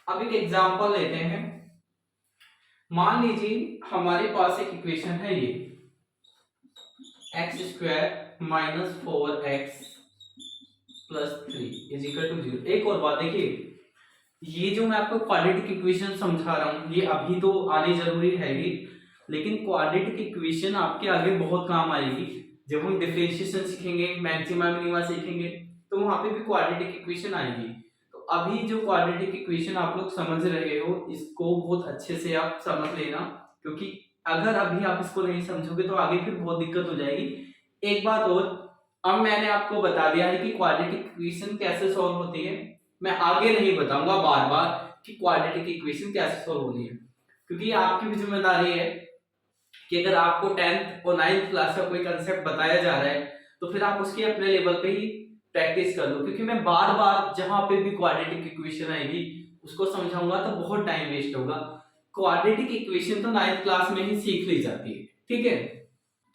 अब एक एग्जांपल लेते हैं। मान लीजिए हमारे पास एक इक्वेशन है ये x² minus 4x plus 3 is equal to 0। एक और बात देखिए, ये जो मैं आपको क्वाड्रेटिक इक्वेशन समझा रहा हूँ ये अभी तो आनी जरूरी है ही, लेकिन क्वाड्रेटिक इक्वेशन आपके आगे बहुत काम आएगी। जब हम डिफरेंशिएशन सीखेंगे, मैक्सिमा मिनिमा सीखेंगे, तो वहां पे भी क्वाड्रेटिक इक्वेशन आएगी। तो अभी जो क्वाड्रेटिक इक्वेशन आप लोग समझ रहे हो इसको बहुत अच्छे से आप समझ लेना, क्योंकि अगर अभी आप इसको नहीं समझोगे तो आगे फिर बहुत दिक्कत हो जाएगी। एक बात और, अब मैंने आपको बता दिया है कि क्वाड्रेटिक इक्वेशन कैसे सॉल्व होती है। मैं आगे नहीं बताऊंगा बार बार कि क्वाड्रेटिक इक्वेशन कैसे सॉल्व होनी है, क्योंकि आपकी भी जिम्मेदारी है कि अगर आपको 10th और 9th क्लास का कोई कंसेप्ट बताया जा रहा है तो फिर आप उसके अपने लेवल पे ही प्रैक्टिस कर लो, क्योंकि मैं बार बार जहां पे भी क्वाड्रेटिक इक्वेशन आएगी उसको समझाऊंगा तो बहुत टाइम वेस्ट होगा। क्वाड्रेटिक इक्वेशन तो 9th क्लास में ही सीख ली जाती है, ठीक है।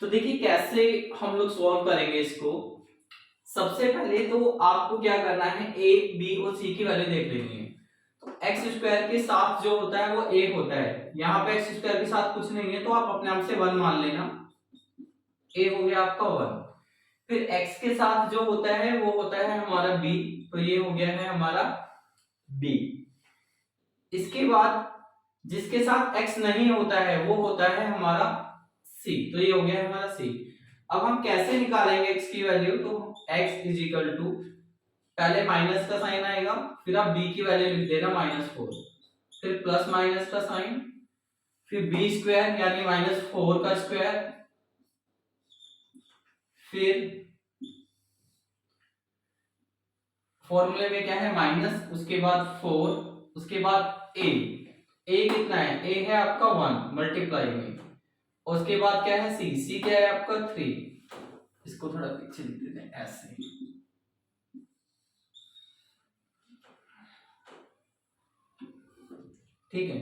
तो देखिए कैसे हम लोग सॉल्व करेंगे इसको। सबसे पहले तो आपको क्या करना है, ए बी और सी की वैल्यू देख लेनी है। तो एक्स स्क्वायर के साथ जो होता है वो ए होता है, यहाँ पे एक्स स्क्वायर के साथ कुछ नहीं है तो आप अपने आप से 1 मान लेना, ए हो गया आपका 1। फिर x के साथ जो होता है वो होता है हमारा b, तो ये हो गया है हमारा b। इसके बाद जिसके साथ x नहीं होता है वो होता है हमारा c, तो ये हो गया हमारा c। अब हम कैसे निकालेंगे x की वैल्यू, तो x इज इक्वल टू, पहले माइनस का साइन आएगा, फिर आप b की वैल्यू लिख देना -4, फिर प्लस माइनस का साइन, फिर b स्क्वायर यानी -4 का स्क्वायर, फिर फॉर्मूले में क्या है माइनस, उसके बाद 4, उसके बाद ए कितना है, ए है आपका 1 मल्टीप्लाई में, और उसके बाद क्या है सी क्या है आपका 3। इसको थोड़ा पीछे लिख देते हैं ऐसे, ठीक है।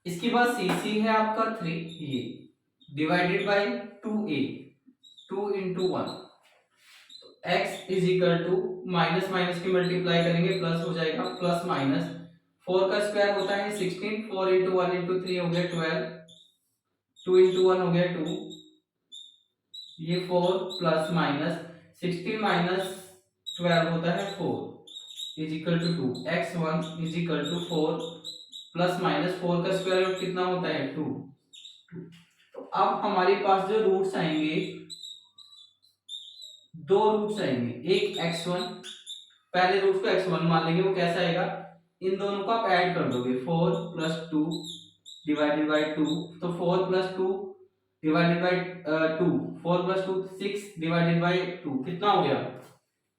इसके बाद सी है आपका 3, ये divided by 2a, 2 into 1, x is equal to minus minus की मल्टीप्लाई करेंगे प्लस हो जाएगा, प्लस माइनस 4 का स्क्वायर होता है 16, 4 into 1 into 3 हो गया 12, 2 into 1 हो गया 2, ये 4 प्लस माइनस 16 माइनस 12 होता है 4 is equal to 2, x1 is equal to 4 plus minus 4 का स्क्वायर रूट कितना होता है 2। तो अब हमारे पास जो रूट्स आएंगे, दो रूट्स आएंगे, एक x1, पहले रूट को x1 मान लेंगे, वो कैसा आएगा, इन दोनों को आप ऐड कर दोगे, 4 प्लस 2 डिवाइडेड बाय 2, तो 4 plus 2 divided by 2, 4 plus 2 6 divided by 2 कितना हो गया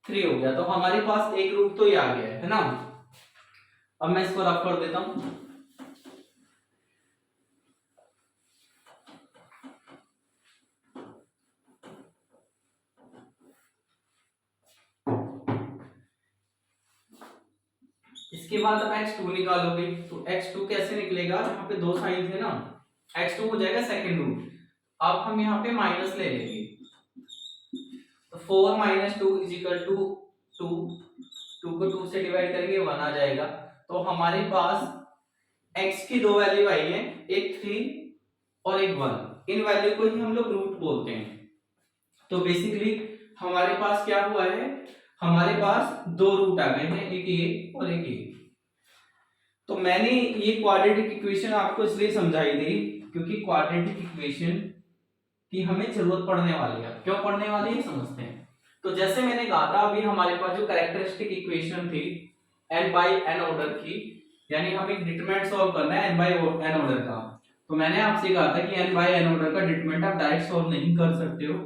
3 हो गया। तो हमारे पास एक रूट तो ये आ गया है ना। अब मैं इसको रफ कर देता हूं। इसके बाद अब x2 निकालोगे, तो x2 कैसे निकलेगा, यहाँ पे दो साइन थे ना, x2 हो जाएगा सेकंड रूट। अब हम यहाँ पे माइनस ले लेंगे, तो 4 माइनस 2 इज इक्वल टू 2, 2 को 2 से डिवाइड करेंगे 1 आ जाएगा। तो हमारे पास x की दो वैल्यू आई है, एक 3 और एक 1, इन वैल्यू को ही हम लोग रूट बोलते हैं। तो बेसिकली हमारे पास क्या हुआ है, हमारे पास दो रूट आ गए हैं, एक ये और एक ये। तो मैंने ये क्वाड्रेटिक इक्वेशन आपको इसलिए समझाई थी क्योंकि क्वाड्रेटिक इक्वेशन की हमें जरूरत पड़ने वाली है। क्यों पड़ने वाली है समझते हैं। तो जैसे मैंने कहा था अभी हमारे पास जो कैरेक्टरिस्टिक इक्वेशन थी n बाई n ऑर्डर की, यानी हमें डिटरमिनेंट सॉल्व करना है n बाई n ऑर्डर का। तो मैंने आपसे कहा था कि n बाई n ऑर्डर का डिटरमिनेंट आप डायरेक्ट सॉल्व नहीं कर सकते हो,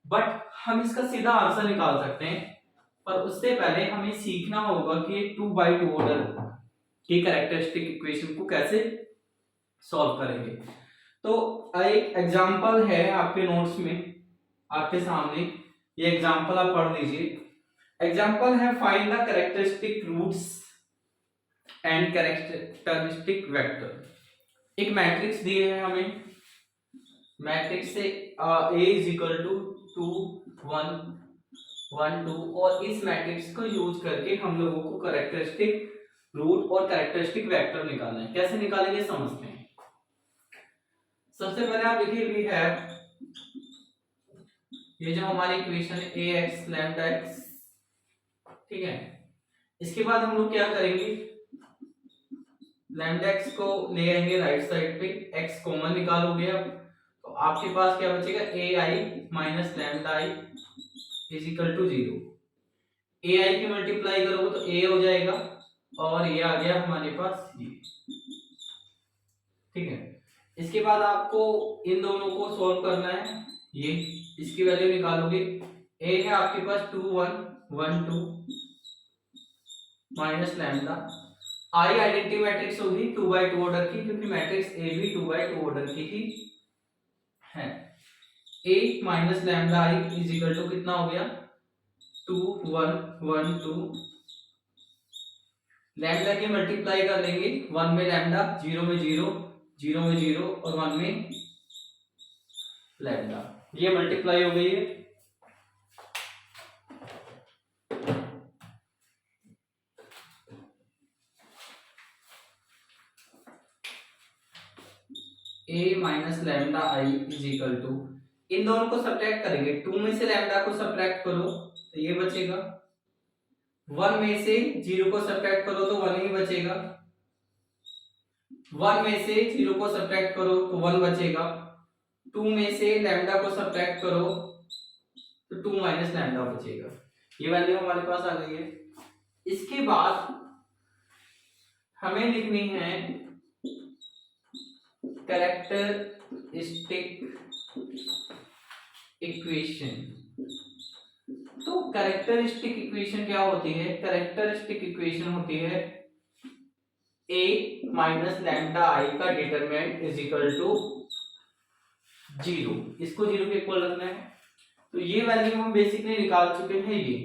बट हम इसका सीधा आंसर निकाल सकते हैं। पर उससे पहले हमें सीखना होगा कि 2/2 ऑर्डर की कैरेक्टरिस्टिक इक्वेशन को कैसे सॉल्व करेंगे। तो एक एग्जांपल है आपके नोट्स में आपके सामने, ये एग्जांपल आप पढ़ लीजिए। एग्जांपल है find the characteristic roots and characteristic vector. एक मैट्रिक्स दिए है हमें, मैट्रिक्स से a इज इक्वल टू 2 1 1 2, और इस मैट्रिक्स को यूज करके हम लोगों को कैरेक्टरिस्टिक रूट और कैरेक्टरिस्टिक वेक्टर निकालना है। कैसे निकालेंगे समझते हैं। सबसे पहले आप लिखिए वी हैव, ये जो हमारी इक्वेशन है ए एक्स लैम्डा एक्स, ठीक है। इसके बाद हम लोग क्या करेंगे, लैम्डा एक्स को ले आएंगे राइट साइड पे, एक्स कॉमन निकालोगे अब, तो आपके पास क्या बचेगा, A I minus lambda I is equal to 0। A I की मल्टीप्लाई करोगे तो ए हो जाएगा और ये आ गया हमारे पास ये, ठीक है। इसके बाद आपको इन दोनों को सॉल्व करना है, ये इसकी वैल्यू निकालोगे, ए है आपके पास 2 1 1 2 माइनस लैम्डा, आई आइडेंटिटी मैट्रिक्स होगी 2x2 ऑर्डर की, क्योंकि मैट्रिक्स ए भी 2x2 ऑर्डर की ही है। A minus lambda I is equal to कितना हो गया, 2 1 1 2, लैम्डा की मल्टीप्लाई कर लेंगे, 1 में लैम्डा, 0 में 0, 0 में 0 और 1 में लैम्डा, ये मल्टीप्लाई हो गई है। A minus lambda I is equal to, इन दोनों को सब्ट्रैक्ट करेंगे, 2 में से लैम्डा को सब्ट्रैक्ट करो तो ये बचेगा, 1 में से 0 को सब्ट्रैक्ट करो तो 1 ही बचेगा, 1 में से 0 को सब्ट्रैक्ट करो तो 1 बचेगा, 2 में से लैम्डा को सब्ट्रैक्ट करो तो 2 माइनस लैम्डा बचेगा। ये वैल्यू हमारे पास आ गई है। इसके बाद हमें लिखनी है कैरेक्टरिस्टिक इक्वेशन। तो कैरेक्टरिस्टिक इक्वेशन क्या होती है, कैरेक्टरिस्टिक इक्वेशन होती है a माइनस लैम्डा आई का डिटरमिनेंट इज इक्वल टू 0, इसको 0 के इक्वल रखना है। तो ये वैल्यू हम बेसिकली निकाल चुके हैं, ये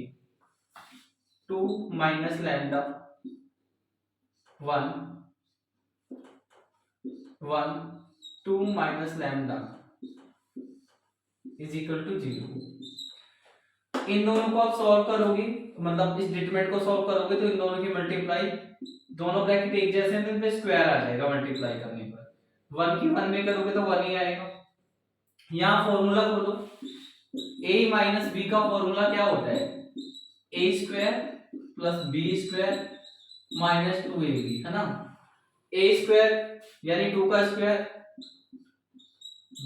2 minus lambda 1 1 2 minus lambda is equal to 0। इन दोनों को आप सॉल्व करोगे, मतलब इस डिटरमिनेंट को सॉल्व करोगे तो इन दोनों की मल्टीप्लाई, दोनों ब्रैकेट एक जैसे हैं तो इनपे स्क्वायर आ जाएगा मल्टीप्लाई करने पर, 1 की 1 में करोगे तो 1 ही आएगा। यहाँ फॉर्मूला खोलो, a माइनस बी का फॉर्मूला क्या होता है, a square plus B square minus 2ab, है ना। a स्क्वायर यानी 2 का स्क्वायर,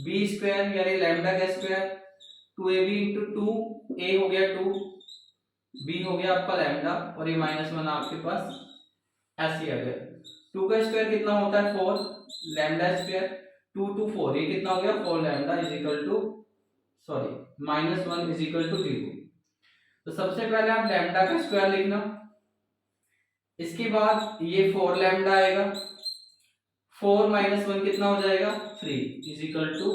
b स्क्वायर यानी लैम्डा का स्क्वायर, 2ab इंटू 2, a हो गया 2, b हो गया आपका लैम्डा और ये -1 आपके पास ऐसे आ गया। 2 का स्क्वायर कितना होता है 4, लैम्डा स्क्वायर 2 2 4, ये कितना हो गया 4 lambda is equal to -1 is equal to 0। तो सबसे पहले आप लैम्डा का स्क्वायर लिखना, इसके बाद ये 4 लैम्डा आएगा, 4 माइनस 1 कितना हो जाएगा 3 इज इक्वल टू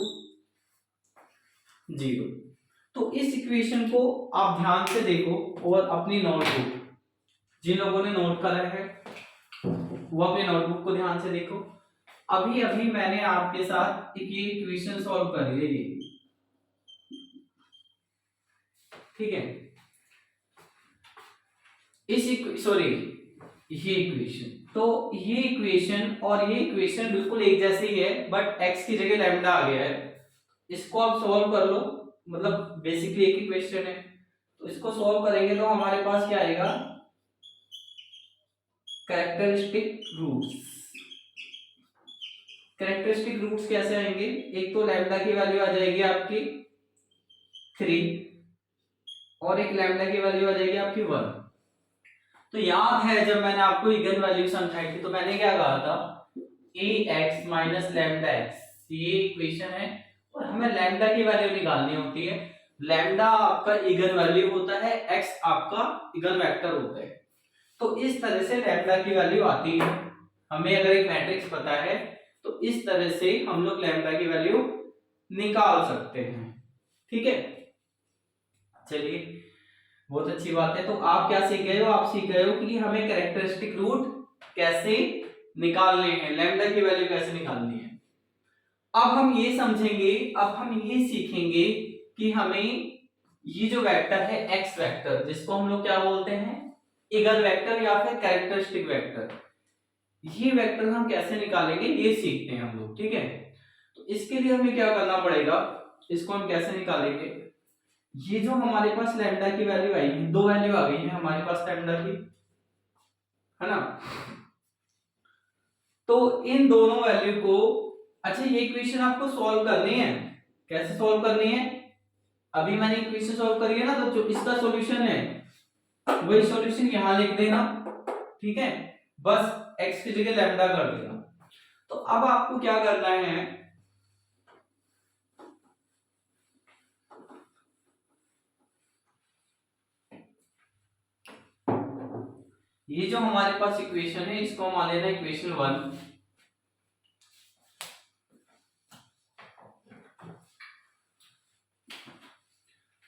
0। तो इस इक्वेशन को आप ध्यान से देखो और अपनी नोटबुक, जिन लोगों ने नोट करा है वो अपने नोटबुक को ध्यान से देखो। अभी अभी मैंने आपके साथ एक ये इक्वेशन सॉल्व करी है, ये ठीक है। ये इक्वेशन, तो ये इक्वेशन और ये इक्वेशन बिल्कुल एक जैसे ही है, बट x की जगह लैम्डा आ गया है। इसको आप सॉल्व कर लो, मतलब बेसिकली एक ही क्वेश्चन है, तो इसको सॉल्व करेंगे तो हमारे पास क्या आएगा, कैरेक्टरिस्टिक रूट्स। कैरेक्टरिस्टिक रूट्स कैसे आएंगे, एक तो लैम्डा की वैल्यू आ जाएगी आपकी 3 और एक लैम्डा की वैल्यू आ जाएगी आपकी 1। तो याद है जब मैंने आपको इगन वैल्यू समझाई थी तो मैंने क्या कहा था, ax माइनस लैम्डा एक्स, ये इक्वेशन है और हमें लैम्डा की वैल्यू निकालनी होती है। लैम्डा आपका इगन वैल्यू होता है, x आपका इगन वेक्टर होता है। तो इस तरह से लैम्डा की वैल्यू आती है, हमें अगर एक मैट्रिक्स पता है तो इस तरह से हम लोग लैम्डा की वैल्यू निकाल सकते हैं, ठीक है। चलिए बहुत अच्छी बात है। तो आप क्या सीख गए हो, आप सीख गए हो कि हमें कैरेक्टरिस्टिक रूट कैसे निकालने हैं, लैम्डा की वैल्यू कैसे निकालनी है। अब हम ये समझेंगे, अब हम ये सीखेंगे कि हमें ये जो वेक्टर है एक्स वेक्टर, जिसको हम लोग क्या बोलते हैं इगन वेक्टर या फिर कैरेक्टरिस्टिक वेक्टर। ये वेक्टर हम कैसे निकालेंगे ये सीखते हैं हम लोग, ठीक है। तो इसके लिए हमें क्या करना पड़ेगा, इसको हम कैसे निकालेंगे। ये जो हमारे पास लैम्डा की वैल्यू आई है, दो वैल्यू आ गई है हमारे पास लैम्डा की, है ना। तो इन दोनों वैल्यू को, अच्छा ये इक्वेशन आपको सॉल्व करनी है। कैसे सॉल्व करनी है, अभी मैंने इक्वेशन सॉल्व करी है ना, तो जो इसका सॉल्यूशन है वही सॉल्यूशन यहां लिख देना, ठीक है। बस x की जगह लैम्डा कर देना। तो अब आपको क्या करना है, ये जो हमारे पास इक्वेशन है इसको मान लेना इक्वेशन 1,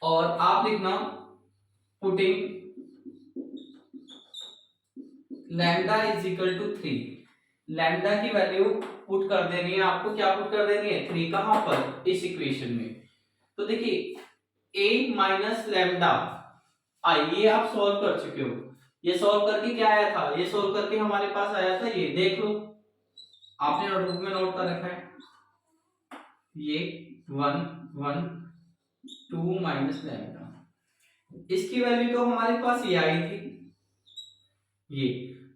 और आप लिखना putting lambda is equal to 3। Lambda की वैल्यू पुट कर देनी है आपको, क्या पुट कर देनी है 3, कहां पर, इस इक्वेशन में। तो देखिए a माइनस लैम्डा आई, ये आप सॉल्व कर चुके हो। ये सॉल्व करके क्या आया था, ये सॉल्व करके हमारे पास आया था, ये देख लो आपने नोटबुक में नोट कर रखा है, ये 1 1 2 माइनस लैम्डा, इसकी वैल्यू तो हमारे पास ये आई थी ये।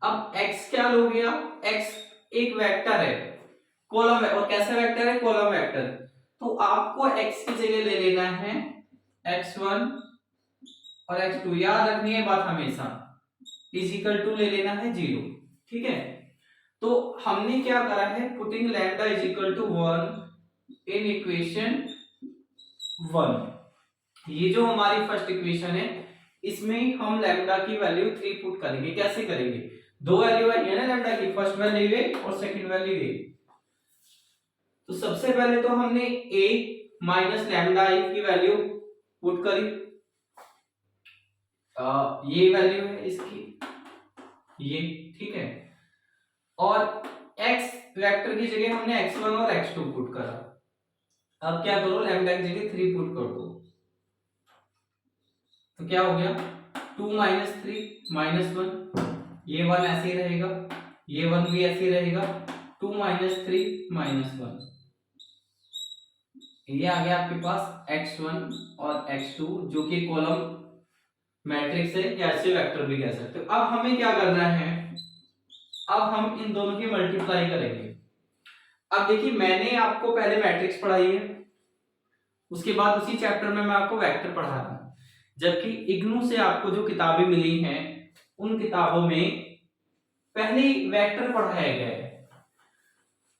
अब x क्या लो गया, x एक वेक्टर है, कॉलम है, और कैसा वेक्टर है, कॉलम वेक्टर। तो आपको x की जगह ले लेना है x1 और x2, याद रखनी है बात हमेशा, इज इक्वल टू ले लेना है 0, ठीक है। तो हमने क्या करा है, putting lambda is equal to 1 in equation 1। ये जो हमारी फर्स्ट इक्वेशन है इसमें हम लैम्डा की वैल्यू 3 पुट करेंगे। कैसे करेंगे, दो वैल्यू है ना लैम्डा की, फर्स्ट वैल्यू ये और सेकंड वैल्यू ये। तो सबसे पहले तो हमने a माइनस लैम्डा आई की वैल्यू पुट करी, ये वैल्यू है इसकी, ये, ठीक है। और x वेक्टर की जगह हमने x1 और x2 पुट करा। अब क्या करो, लैम्डा की जगह 3 पुट कर दो, तो क्या हो गया 2 माइनस 3 माइनस 1, ये 1 ऐसे ही रहेगा, ये 1 भी ऐसे ही रहेगा, 2 माइनस 3 माइनस 1, ये आ गया आपके पास x1 और x2 जो कि कॉलम मैट्रिक्स है, या ऐसे वेक्टर भी कह सकते हो। अब हमें क्या करना है, अब हम इन दोनों की मल्टीप्लाई करेंगे। अब देखिए मैंने आपको पहले मैट्रिक्स पढ़ाई है, उसके बाद उसी चैप्टर में मैं आपको वेक्टर पढ़ा रहा हूं, जबकि इग्नू से आपको जो किताबें मिली हैं उन किताबों में पहले वेक्टर पढ़ाया गया है।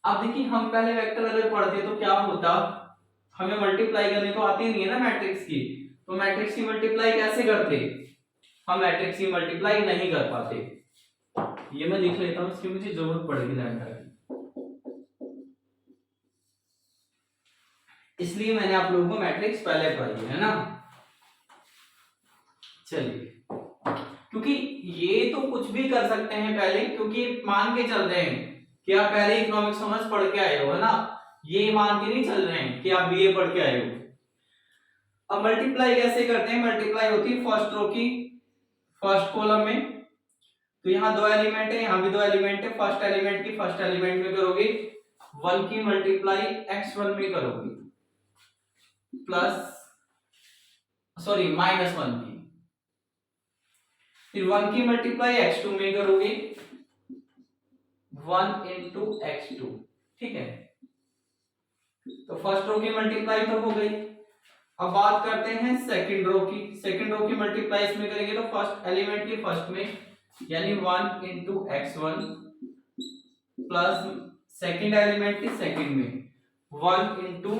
अब देखिए हम पहले वेक्टर अगर पढ़ते तो क्या होता, हमें मल्टीप्लाई करने तो आती नहीं है ना मैट्रिक्स की, तो मैट्रिक्स की मल्टीप्लाई कैसे करते, हम मैट्रिक्स की मल्टीप्लाई नहीं कर पाते। ये मैं लिख लेता हूं, इसकी मुझे जरूरत पड़ेगी लैम्डा की, इसलिए मैंने आप लोगों को मैट्रिक्स पहले पढ़ाई है ना। चलिए, क्योंकि ये तो कुछ भी कर सकते हैं पहले, क्योंकि मान के चल रहे हैं कि आप पहले इकोनॉमिक्स ऑनर्स पढ़ के आए हो, है ना, ये मान के नहीं चल रहे हैं कि आप बीए पढ़ के आए हो। अब मल्टीप्लाई कैसे करते हैं, मल्टीप्लाई होती है फर्स्ट रो की फर्स्ट कॉलम में, तो यहाँ दो एलिमेंट है, यहाँ भी दो एलिमेंट है, फर्स्ट एलिमेंट की फर्स्ट एलिमेंट में करोगे, 1 की मल्टीप्लाई x1 में करोगे, प्लस सॉरी माइनस 1 की, फिर 1 की मल्टीप्लाई x2 में करोगे, 1 इंटू x2, ठीक है। तो फर्स्ट रो की मल्टीप्लाई तो हो गई। अब बात करते हैं सेकंड रो की, सेकंड रो की मल्टीप्लाई इसमें करेंगे तो फर्स्ट एलिमेंट की फर्स्ट में, यानी 1 into x1 plus second element की सेकंड में 1 into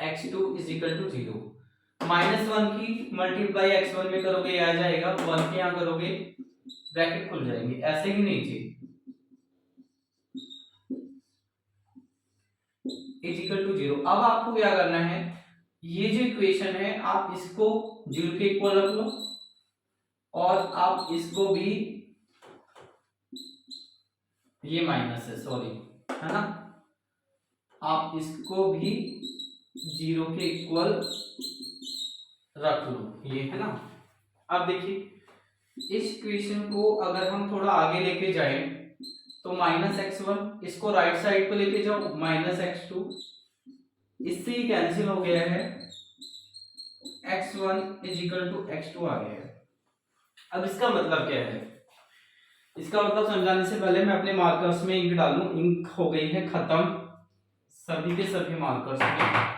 x2 is equal to 0। Minus 1 की मल्टीप्लाई x1 में करोगे, ये आ जाएगा, 1 के यहां करोगे ब्रैकेट खुल जाएंगे, ऐसे ही नीचे इज इक्वल टू 0। अब आपको क्या करना है, ये जो इक्वेशन है आप इसको 0 के इक्वल रख लो, और आप इसको भी, ये माइनस है सॉरी, है ना, आप इसको भी 0 के इक्वल रख लो, ये है ना। अब देखिए इस इक्वेशन को अगर हम थोड़ा आगे लेके जाएं तो -x1, इसको राइट साइड पे लेके जाओ -x2, इससे ही कैंसिल हो गया है, x1 = x2 आ गया है। अब इसका मतलब क्या है? इसका मतलब समझाने से पहले मैं अपने मार्कर्स में इंक डालूं। इंक हो गई है खत्म सभी के सभी मार्कर्स में।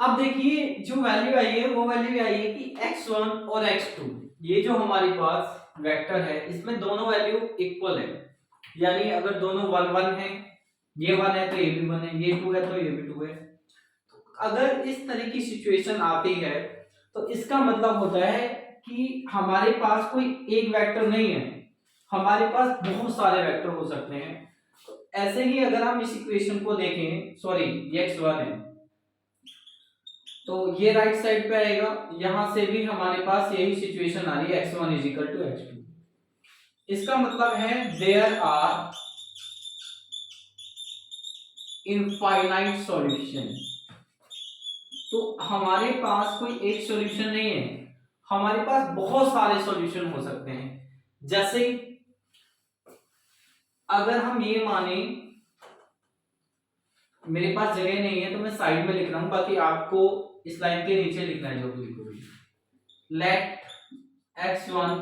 अब देखिए जो वैल्यू आई है वो वैल्यू आई है कि x1 और x2, ये जो हमारे पास वेक्टर है इसमें दोनों वैल्यू इक्वल है। यानी अगर दोनों 1 1 है, ये 1 है तो ये भी 1 है, ये 2 है तो ये भी 2 है। तो अगर इस तरह की सिचुएशन आती है तो इसका मतलब होता है कि हमारे पास कोई एक वेक्टर नहीं है, हमारे पास बहुत सारे वेक्टर हो सकते हैं। तो ऐसे ही अगर हम इस इक्वेशन को देखें, सॉरी ये x1 है तो ये राइट साइड पे आएगा, यहां से भी हमारे पास यही सिचुएशन आ रही है x1 = x2। इसका मतलब है देयर आर इनफाइनाइट सॉल्यूशन। तो हमारे पास कोई एक सॉल्यूशन नहीं है, हमारे पास बहुत सारे सॉल्यूशन हो सकते हैं। जैसे अगर हम ये माने, मेरे पास जगह नहीं है तो मैं साइड में लिख रहा हूं, बाकी आपको इस लाइन के नीचे लिखना है जो भी लिखोगे। Late x1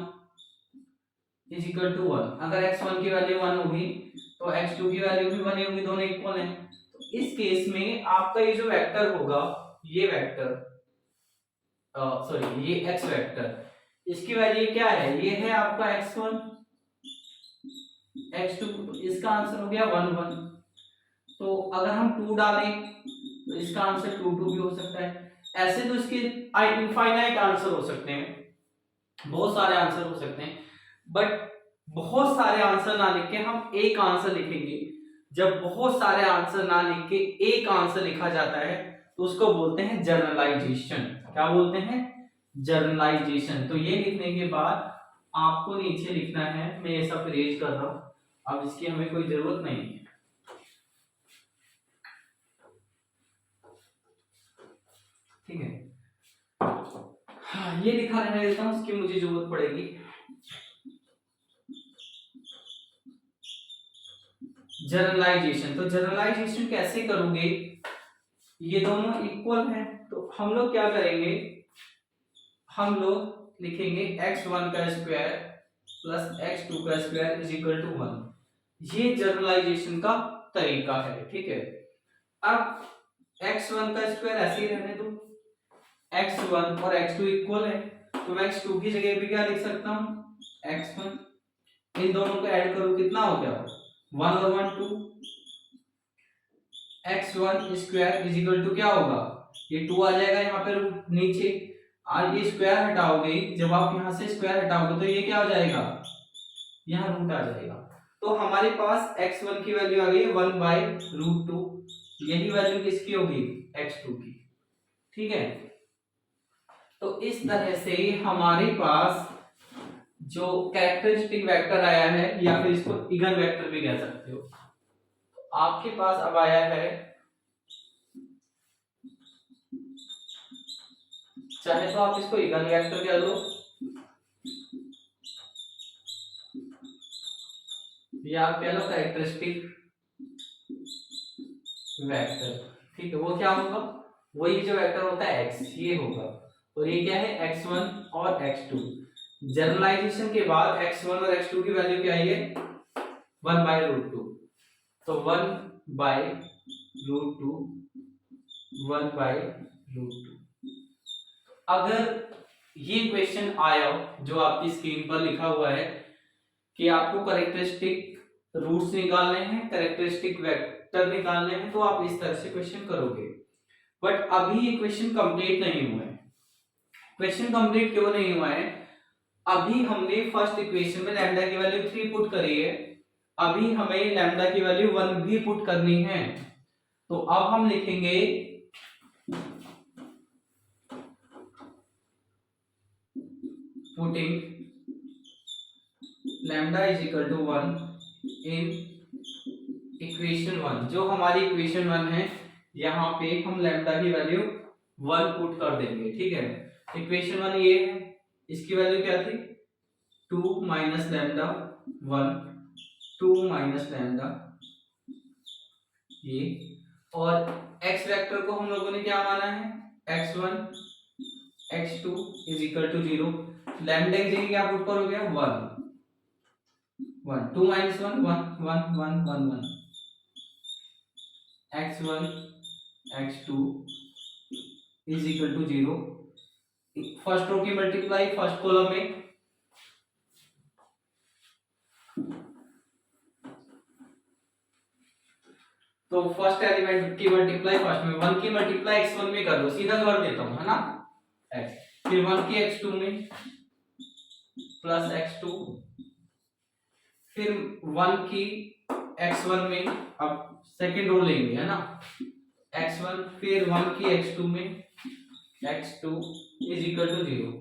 = 1। अगर x1 की वैल्यू 1 होगी तो x2 की वैल्यू भी 1 होगी, दोनों इक्वल हैं। तो इस केस में आपका ये जो वेक्टर होगा, ये वेक्टर सॉरी ये x वेक्टर, इसकी वैल्यू क्या है? ये है आपका x1 x2, तो इसका आंसर हो गया 1 1। तो अगर हम 2 डालें तो इसका आंसर 2 2 भी हो सकता है। ऐसे तो इसके इनफाइनाइट आंसर हो सकते हैं, बहुत सारे आंसर हो सकते हैं, बट बहुत सारे आंसर ना लिख के हम एक आंसर लिखेंगे। जब बहुत सारे आंसर ना लिख के एक आंसर लिखा जाता है तो उसको बोलते हैं जनरलाइजेशन। क्या बोलते हैं? जनरलाइजेशन। तो ये लिखने के बाद आपको नीचे लिखना है, मैं ये सब इरेज कर रहा हूं, अब इसकी हमें कोई जरूरत नहीं है। ठीक है, हाँ, ये लिखा रहने देता हूं, उसकी मुझे जरूरत पड़ेगी। जनरलाइजेशन, तो जनरलाइजेशन कैसे करोगे, ये दोनों इक्वल हैं, तो हम लोग क्या करेंगे, हम लोग लिखेंगे x1 का स्क्वायर प्लस x2 का स्क्वायर इज इक्वल टू 1। ये जनरलाइजेशन का तरीका है। ठीक है, अब x1 का स्क्वायर ऐसे ही रहने दो, x1 और x2 इक्वल है, तो मैं x2 की जगह पे क्या लिख सकता हूं, x1, इन दोनों को ऐड करो, कितना हो गया, 1 और 1 2, x1 square is equal to क्या होगा, ये 2 आ जाएगा यहाँ पे नीचे, आज ये स्क्वायर हटाओगे, जब आप यहाँ से स्क्वायर हटाओगे तो ये क्या हो जाएगा, यहाँ रूट आ जाएगा। तो हमारे पास x1 की वैल्यू आ गई है 1/√2, यही वैल्यू किसकी होगी, x2 की। ठीक है, तो इस तरह से हमारे पास जो कैरेक्टरिस्टिक वेक्टर आया है, या फिर इसको इगन वेक्टर भी कह सकते हो, आपके पास अब आया है, चाहे तो आप इसको इगन वेक्टर कह दो या आप कह लो कैरेक्टरिस्टिक वेक्टर। ठीक है, वो क्या होगा, वही जो वेक्टर होता है x, ये होगा, और ये क्या है x1 और x2। जनरलाइजेशन के बाद x1 और x2 की वैल्यू क्या आई है, 1/√2, तो 1/√2, 1/√2। अगर ये क्वेश्चन आया जो आपकी स्क्रीन पर लिखा हुआ है कि आपको कैरेक्टरिस्टिक रूट्स निकालने हैं, कैरेक्टरिस्टिक वेक्टर निकालने हैं, तो आप इस तरह से क्वेश्चन करोगे। बट अभी ये क्वेश्चन कंप्लीट नहीं हुआ है। क्वेश्चन कंप्लीट क्यों नहीं हुआ है, अभी हमने फर्स्ट इक्वेशन में लैम्डा की वैल्यू 3 पुट करी है, अभी हमें लैम्डा की वैल्यू 1 भी पुट करनी है। तो अब हम लिखेंगे putting lambda is equal to 1 in equation 1, जो हमारी इक्वेशन 1 है, यहाँ पे हम लैम्डा की वैल्यू 1 पुट कर देंगे। ठीक है, इक्वेशन 1 ये है, इसकी वैल्यू क्या थी, 2 माइनस लैम्डा 1, 2 माइनस लैम्डा ये, और x वेक्टर को हम लोगों ने क्या माना है, x1 x2 is equal to 0, lambda की जगह क्या पुट करोगे, 1 1, 2 minus 1 1 1 1 1 1, x1 x2 is equal to 0, first row की मल्टीप्लाई फर्स्ट कॉलम में, तो फर्स्ट एलिमेंट की मल्टीप्लाई फर्स्ट में, 1 की मल्टीप्लाई x1 में कर दो, सीधा कर देता हूं, है ना, x, फिर 1 की x2 में प्लस x2, फिर 1 की x1 में, अब सेकेंड रो लेंगे, है ना, x1, फिर 1 की x2 में x2 इज इक्वल टू 0,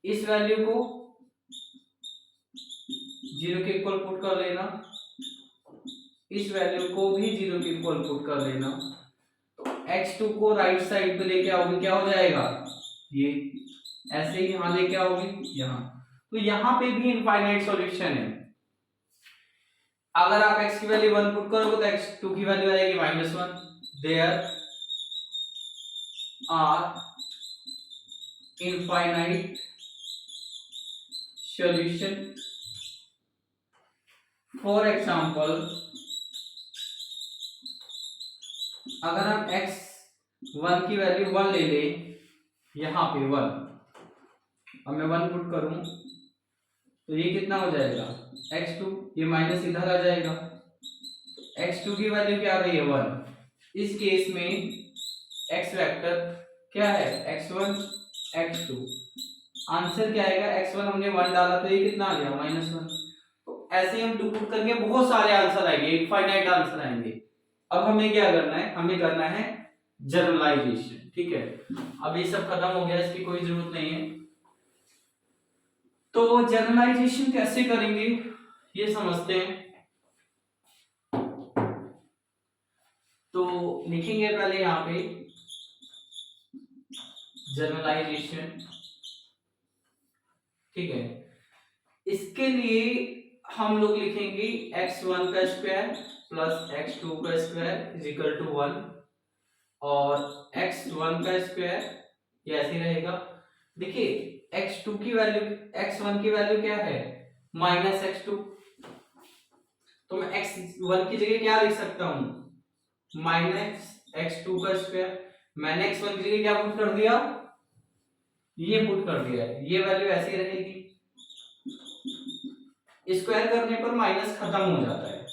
इस वैल्यू को 0 के इक्वल पुट कर लेना, इस वैल्यू को भी 0 के इक्वल पुट कर लेना, तो x2 को राइट साइड पे लेके आओगे, क्या हो जाएगा, ये ऐसे ही यहां लेके आओगे यहां, तो यहां पे भी इनफाइनाइट सॉल्यूशन है। अगर आप x की वैल्यू 1 पुट करोगे तो x2 की वैल्यू आएगी -1, there are infinite solution. For example, अगर हम x1 की वैल्यू 1 ले ले, यहाँ पे 1, अब मैं 1 पुट करूं तो ये कितना हो जाएगा, x2, ये माइनस इधर आ जाएगा, x2 की वैल्यू क्या आ रही है, 1, इस केस में x वेक्टर क्या है, x1 x2, आंसर क्या आएगा, x1 हमने 1 डाला तो ये कितना आ गया, -1, तो ऐसे हम 2 पुट करके बहुत सारे आंसर आएंगे, इनफाइनाइट आंसर आएंगे। अब हमें क्या करना है, हमें करना है जनरलाइजेशन। ठीक है, अब ये सब खत्म हो गया, इसकी कोई जरूरत नहीं है। तो जनरलाइजेशन कैसे करेंगे ये समझते हैं। तो लिखेंगे पहले यहाँ पे जनरलाइजेशन, ठीक है। इसके लिए हम लोग लिखेंगे x1 का स्क्वायर प्लस x2 का स्क्वायर इज इक्वल टू 1 और x1 का स्क्वायर ये ऐसे रहेगा। देखिए x2 की वैल्यू, x1 की वैल्यू क्या है माइनस x2, तो मैं x1 की जगह क्या लिख सकता हूं माइनस x2 का स्क्वायर। मैंने x1 की जगह क्या पुट कर दिया, ये पुट कर दिया, ये वैल्यू ऐसी रहेगी। स्क्वायर करने पर माइनस खत्म हो जाता है,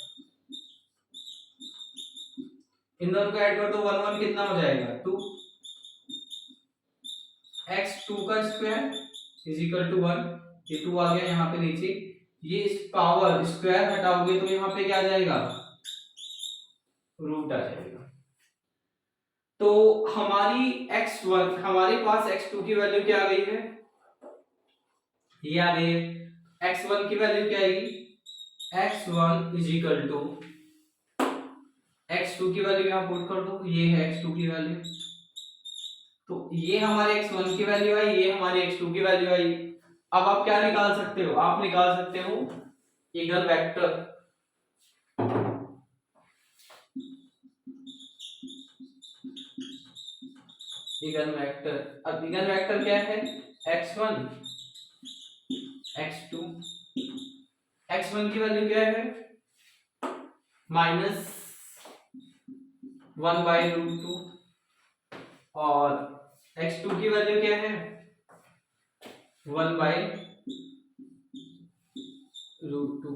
इन दोनों को ऐड कर दो 1 1 कितना हो जाएगा 2, x2 का स्क्वायर इज इक्वल टू 1, ये 2 आ गया यहाँ पे नीचे, ये पावर स्क्वायर हटाओगे तो यहाँ पे क्या आ जाएगा रूट आ जाएगा। तो हमारी x1, हमारे पास x2 की वैल्यू क्या आ गई है, ये आ गई है। x1 की वैल्यू क्या आएगी x1 is equal to x2 की वैल्यू यहाँ पुट कर दो, ये है x2 की वैल्यू, तो ये हमारे x1 की वैल्यू आई, ये हमारे x2 की वैल्यू आई। अब आप क्या निकाल सकते हो, आप निकाल सकते हो इगन वेक्टर, इगन वेक्टर। अब इगन वेक्टर क्या है x1 x2, x1 की वैल्यू क्या है माइनस 1/√2 और x2 की वैल्यू क्या है 1/√2।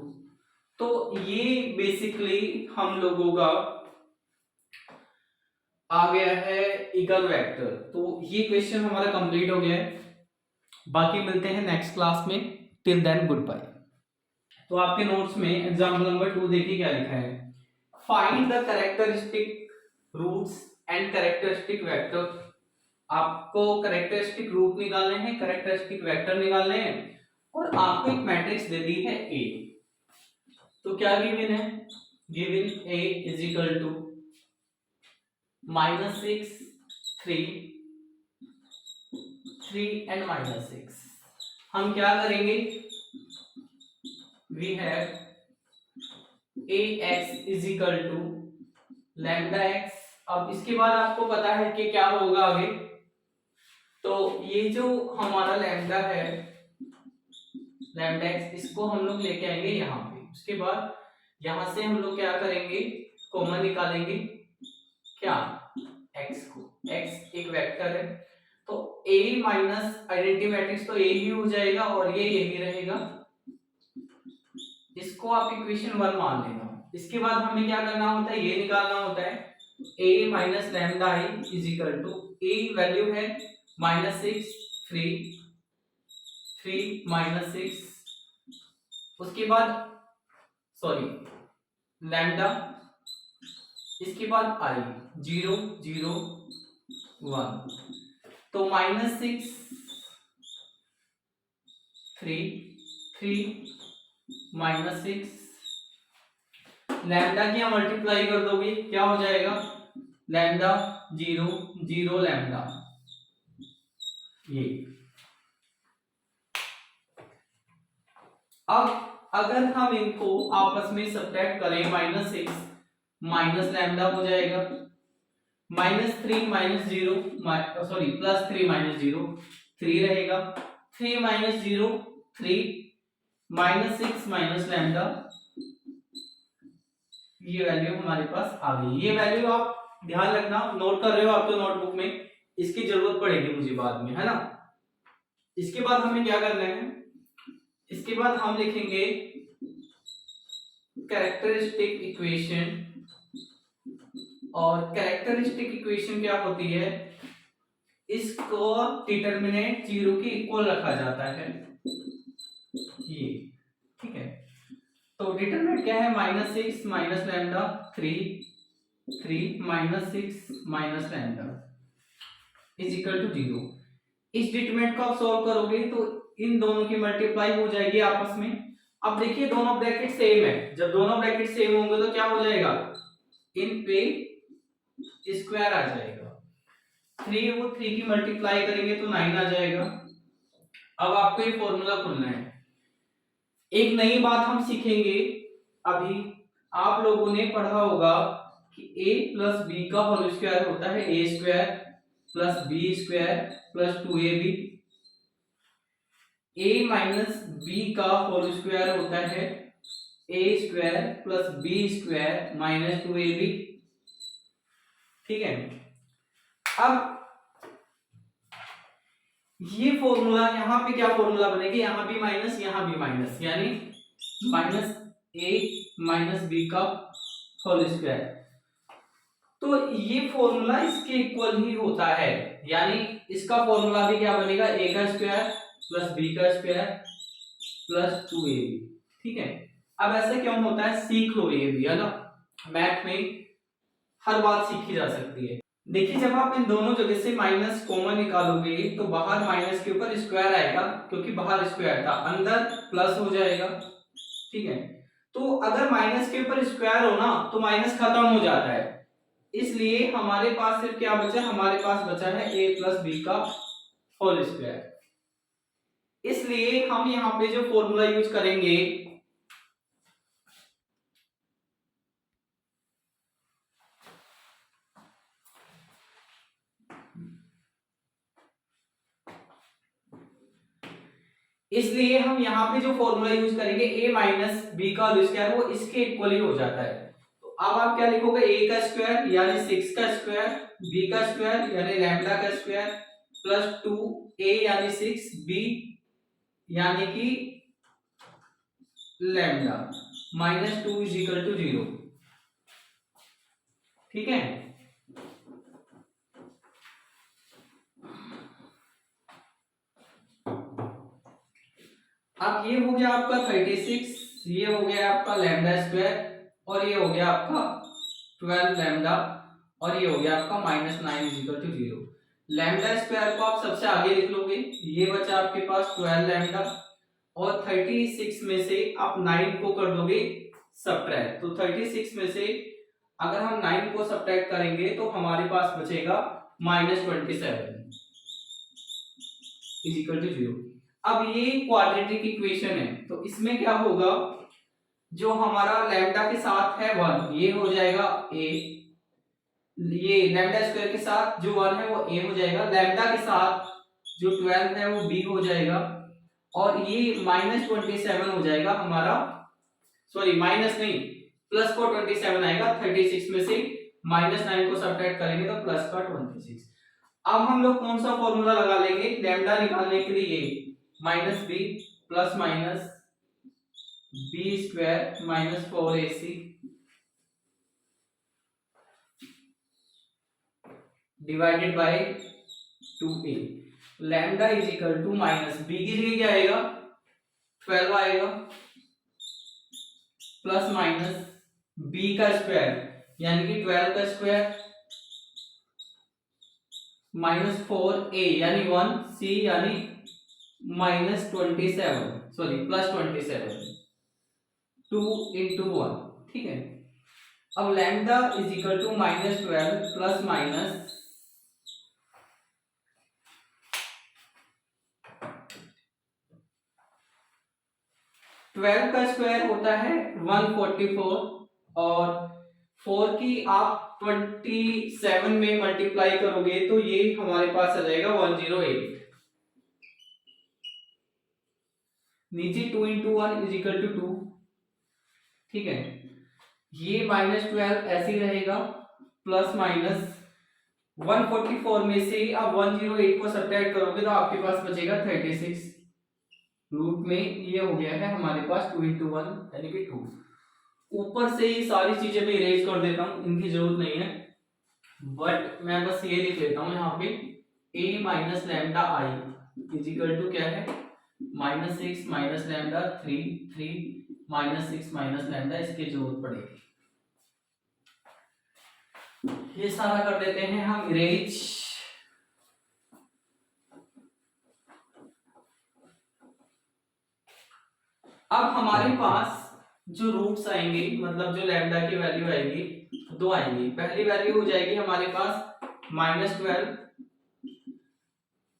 तो ये बेसिकली हम लोगों का आ गया है इगन वेक्टर। तो ये क्वेश्चन हमारा कंप्लीट हो गया है, बाकी मिलते हैं नेक्स्ट क्लास में, टिल देन गुड बाय। तो आपके नोट्स में एग्जाम्पल नंबर 2 देखिए क्या लिखा है, find the characteristic roots and characteristic vector. आपको कैरेक्टरिस्टिक रूट निकालने हैं, कैरेक्टरिस्टिक वेक्टर निकालने हैं, और आपको एक मैट्रिक्स दे दी है A। तो क्या गिवन है, given A is equal to -6 3 3 and -6। हम क्या करेंगे, we have ax is equal to lambda x। अब इसके बाद आपको पता है कि क्या होगा आगे, तो ये जो हमारा लैम्डा है लैम्डा x, इसको हम लोग लेके आएंगे यहाँ पे। उसके बाद यहाँ से हम लोग क्या करेंगे, कॉमन निकालेंगे क्या x को, x एक वेक्टर है तो a माइनस आइडेंटिटी मैट्रिक्स तो a ही हो जाएगा और ये यही रहेगा, इसको आप इक्वेशन 1 मान लेना। इसके बाद हमें क्या करना होता है, ये निकालना होता है a minus lambda i is equal to, a value है -6 3 3 -6, उसके बाद सॉरी लैम्डा, इसके बाद i 0 0 1, तो -6 3 3 -6, लैम्डा की मल्टीप्लाई कर दोगे क्या हो जाएगा लैम्डा 0 0 लैम्डा, ये। अब अगर हम इनको आपस में सब्ट्रैक्ट करें, -6 माइनस लैम्डा हो जाएगा, -3 -0 सॉरी +3 -0 3 रहेगा, 3 -0 3 -6 माइनस लैम्डा, ये वैल्यू हमारे पास आ गई। ये वैल्यू आप ध्यान रखना, नोट कर रहे हो आप तो नोटबुक में, इसकी जरूरत पड़ेगी मुझे बाद में, है ना। इसके बाद हमें क्या करना है, इसके बाद हम लिखेंगे कैरेक्टरिस्टिक इक्वेशन, और कैरेक्टरिस्टिक इक्वेशन क्या होती है, इसको डिटरमिनेंट 0 के इक्वल रखा जाता है, ये ठीक है। तो डिटरमिनेंट क्या है, -6 minus lambda 3 3 -6 minus lambda is equal to 0। इस डिटरमिनेंट को आप सॉल्व करोगे तो इन दोनों की मल्टीप्लाई हो जाएगी आपस में। अब देखिए दोनों ब्रैकेट सेम है, जब दोनों ब्रैकेट सेम होंगे तो क्या हो जाएगा, इन पे स्क्वायर आ जाएगा। 3 वो 3 की मल्टीप्लाई करेंगे तो 9 आ जाएगा। अब आपको ये फॉर्मूला खोलना है। एक नई बात हम सीखेंगे, अभी आप लोगों ने पढ़ा होगा कि a प्लस बी का होल स्क्वायर होता है a square plus B square plus 2ab। a minus B का होल स्क्वायर होता है a square plus B square minus 2ab। ठीक है, अब ये फॉर्मूला यहाँ पे क्या फॉर्मूला बनेगा, यहाँ भी माइनस यहाँ भी माइनस, यानी माइनस a माइनस बी का होल स्क्वायर। तो ये फॉर्मूला इसके इक्वल ही होता है, यानी इसका फॉर्मूला भी क्या बनेगा, a का स्क्वायर प्लस b का स्क्वायर प्लस 2ab। ठीक है, अब ऐसा क्यों होता है, सीख लो ये भी, है ना, मैथ में हर बात सीखी जा सकती है। देखिए जब आप इन दोनों जगह से माइनस कॉमन निकालोगे तो बाहर माइनस के ऊपर स्क्वायर आएगा, क्योंकि बाहर स्क्वायर था, अंदर प्लस हो जाएगा। ठीक है, तो अगर माइनस के ऊपर स्क्वायर हो ना तो माइनस खत्म हो जाता है, इसलिए हमारे पास सिर्फ क्या बचा, हमारे पास बचा है a प्लस बी का होल स्क्वायर। इसलिए हम यहाँ पे जो फॉर्मूला यूज करेंगे, इसलिए हम यहाँ पे जो फॉर्मूला यूज करेंगे a माइनस बी का होल स्क्वायर, वो इसके इक्वल ही हो जाता है। तो अब आप क्या लिखोगे, a का स्क्वायर यानी 6 का स्क्वायर, b का स्क्वायर यानी लैम्डा का स्क्वायर प्लस 2a यानी 6, b यानी कि lambda minus 2 is equal to 0। ठीक है, अब ये हो गया आपका 36, ये हो गया आपका लैम्डा स्क्वायर, और ये हो गया आपका 12 लैम्डा, और ये हो गया आपका minus 9 is equal to 0। Lambda square को आप सबसे आगे लिख लोगे, ये बचा आपके पास 12 लैम्डा, और 36 में से आप 9 को कर दोगे सब्ट्रैक्ट, तो 36 में से अगर हम 9 को सब्ट्रैक्ट करेंगे तो हमारे पास बचेगा माइनस 27 इज इक्वल टू 0। अब ये क्वाड्रेटिक इक्वेशन है, तो इसमें क्या होगा, जो हमारा लैम्डा के साथ है 1, ये हो जाएगा a, ये लैम्डा स्क्वायर के साथ जो 1 है वो a हो जाएगा, लैम्डा के साथ जो 12 है वो b हो जाएगा, और ये माइनस 27 हो जाएगा हमारा, सॉरी माइनस नहीं प्लस को 27 आएगा, 36 में से माइनस 9 को सब्ट्रैक्ट करेंगे तो प्लस का 26। अब हम लोग कौन सा फॉर्मूला लगा लेंगे लैम्डा निकालने के लिए, minus B plus minus B square minus 4ac divided by 2a। Lambda is equal to minus B की जगह क्या आएगा 12 आएगा, प्लस माइनस बी का स्क्वायर यानी कि 12 का स्क्वायर माइनस 4a यानी 1, c यानी माइनस 27, सॉरी प्लस 27, 2 इंटू 1। ठीक है, अब lambda is equal to minus 12 plus minus 12 का स्क्वायर होता है 144, और 4 की आप 27 में मल्टीप्लाई करोगे तो ये हमारे पास आ जाएगा 108। नीचे 2 इंटू 1 इज इक्वल टू 2। ठीक है, ये माइनस 12 ऐसे ही रहेगा, प्लस माइनस 144 में से आप 108 को सब्ट्रैक्ट करोगे तो आपके पास बचेगा 36, रूट में ये हो गया है हमारे पास 2 इंटू 1 यानी कि 2। ऊपर से ये सारी चीजें मैं इरेज कर देता हूँ, इनकी जरूरत नहीं है, बट मैं बस ये लिख लेता हूँ यहाँ पे a minus lambda I is equal to क्या है minus 6 minus lambda 3 minus 6 minus lambda, इसकी जरूरत पड़ेगी। ये सारा कर देते हैं हम इरेज। अब हमारे पास जो रूट्स आएंगे, मतलब जो लैम्डा की वैल्यू आएगी, दो आएंगी। पहली वैल्यू हो जाएगी हमारे पास -12।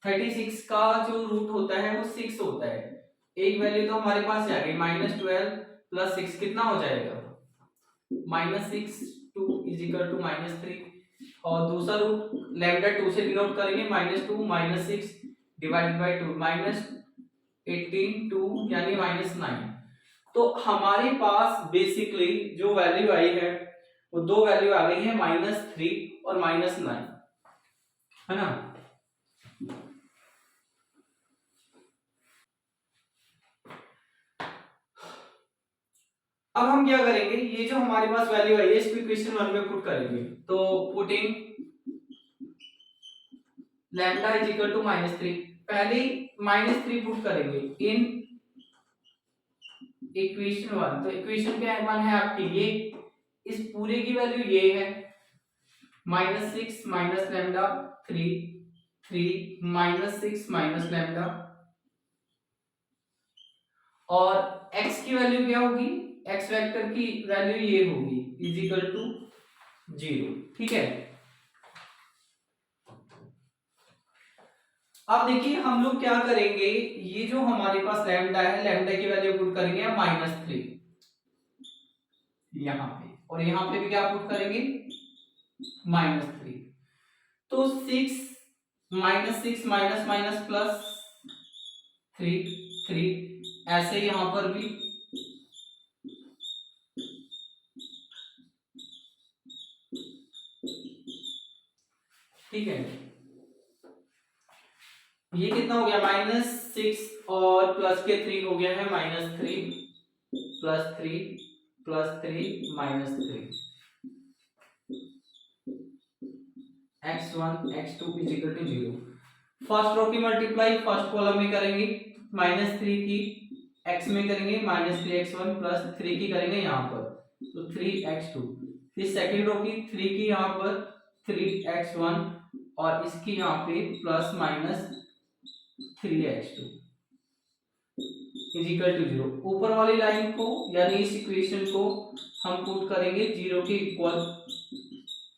36 का जो रूट होता है वो 6 होता है। एक वैल्यू तो हमारे पास आ गई -12 + 6 कितना हो जाएगा, -6 2 = -3। और दूसरा रूट लैम्डा 2 से डिनोट करेंगे, -2 - 6 / 2 -18 2 यानी -9। तो हमारे पास बेसिकली जो वैल्यू आई है वो दो वैल्यू आ गई है, -3 और -9, है ना। अब हम क्या करेंगे, ये जो हमारे पास वैल्यू आई है इसको इक्वेशन 1 में पुट करेंगे। तो पुटिंग लैम्डा = -3, पहले -3 पुट करेंगे इन इक्वेशन 1। तो इक्वेशन क्या है आपकी, ये इस पूरे की वैल्यू ये है, -6 - लैम्डा 3 3 -6 - लैम्डा, और x की वैल्यू क्या होगी, x वेक्टर की वैल्यू ये होगी = 0। ठीक है। अब देखिए हम लोग क्या करेंगे, ये जो हमारे पास लैम्डा है, लैम्डा की वैल्यू पुट करेंगे -3 यहाँ पे, और यहाँ पे भी क्या पुट करेंगे -3। तो 6 -6 प्लस 3 3, ऐसे यहाँ पर भी ठीक है। ये कितना हो गया, -6 और प्लस के 3 हो गया है -3 + 3 + 3 -3, x1 x2 = 0। फर्स्ट रो की मल्टीप्लाई फर्स्ट कॉलम में करेंगे, -3 की x में करेंगे -3x1 + 3 की करेंगे यहाँ पर, तो 3x2। फिर सेकंड रो की 3 की यहाँ पर 3x1 और इसकी यहाँ पे +-3x2 = 0। ऊपर वाली लाइन को यानी इस इक्वेशन को हम पुट करेंगे 0 के इक्वल,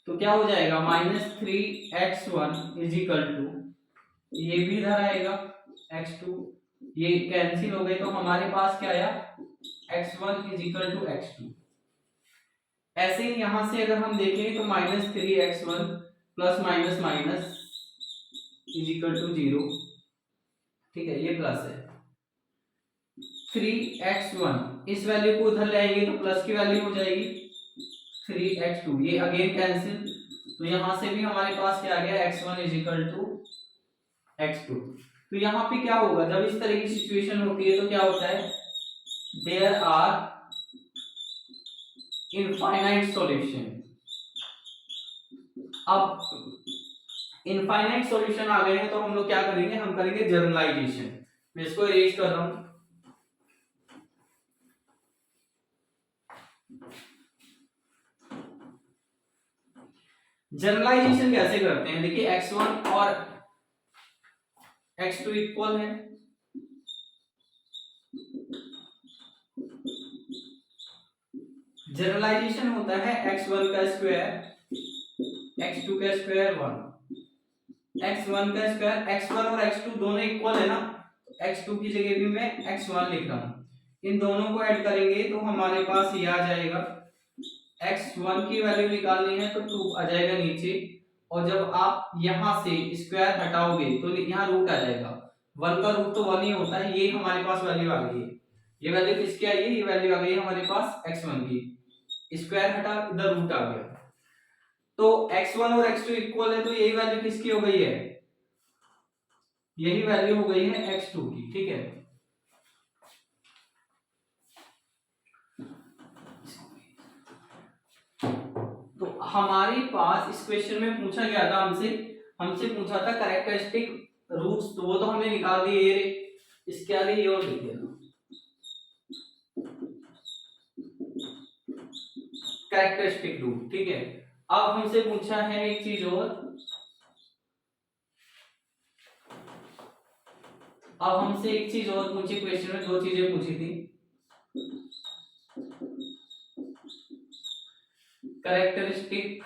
तो क्या हो जाएगा -3x1 = ये भी इधर आएगा x2, ये कैंसिल हो गए, तो हमारे पास क्या आया x1 = x2। ऐसे ही यहां से अगर हम देखें तो -3x1 प्लस माइनस माइनस = 0। ठीक है, ये प्लस है। 3x1 इस वैल्यू को उधर ले आएंगे तो प्लस की वैल्यू हो जाएगी 3x2, ये अगेन कैंसिल, तो यहां से भी हमारे पास क्या आ गया x1 = x2। तो यहाँ पे क्या होगा, जब इस तरह की सिचुएशन होती है तो क्या होता है, देयर आर इनफाइनाइट सॉल्यूशन। अब इनफाइनाइट सॉल्यूशन आ गए हैं तो हम लोग क्या करेंगे, हम करेंगे जनरलाइजेशन। मैं इसको इरेज कर रहा हूं। जनरलाइजेशन कैसे करते हैं, देखिए x1 और x2 इक्वल है, जनरलाइजेशन होता है x1 का स्क्वायर x2 का स्क्वायर 1, x1 का स्क्वायर, x1 और x2 दोनों इक्वल है ना, x2 की जगह भी मैं x1 लिख रहा हूं, इन दोनों को ऐड करेंगे तो हमारे पास ये आ जाएगा, x1 की वैल्यू निकालनी है तो 2 आ जाएगा नीचे, और जब आप यहां से स्क्वायर हटाओगे तो यहाँ रूट आ जाएगा, 1 का रूट तो 1 ही होता है, ये हमारे पास वैल्यू आ गई है। ये वैल्यू किसकी आई है, ये वैल्यू आ गई है हमारे पास x1 की, स्क्वायर हटा इधर रूट आ गया, तो x1 और x2 इक्वल है, तो यही वैल्यू किसकी हो गई है, यही वैल्यू हो गई है x2 की। ठीक है, तो हमारे पास इस क्वेश्चन में पूछा गया था हमसे पूछा था कैरेक्टरिस्टिक रूट्स, तो वो तो हमने निकाल दिए, ये इसके आगे ये और लिख देना कैरेक्टरिस्टिक रूट। ठीक है, अब हमसे पूछा है एक चीज और, अब हमसे एक चीज और पूछी, क्वेश्चन में दो चीजें पूछी थी। Characteristic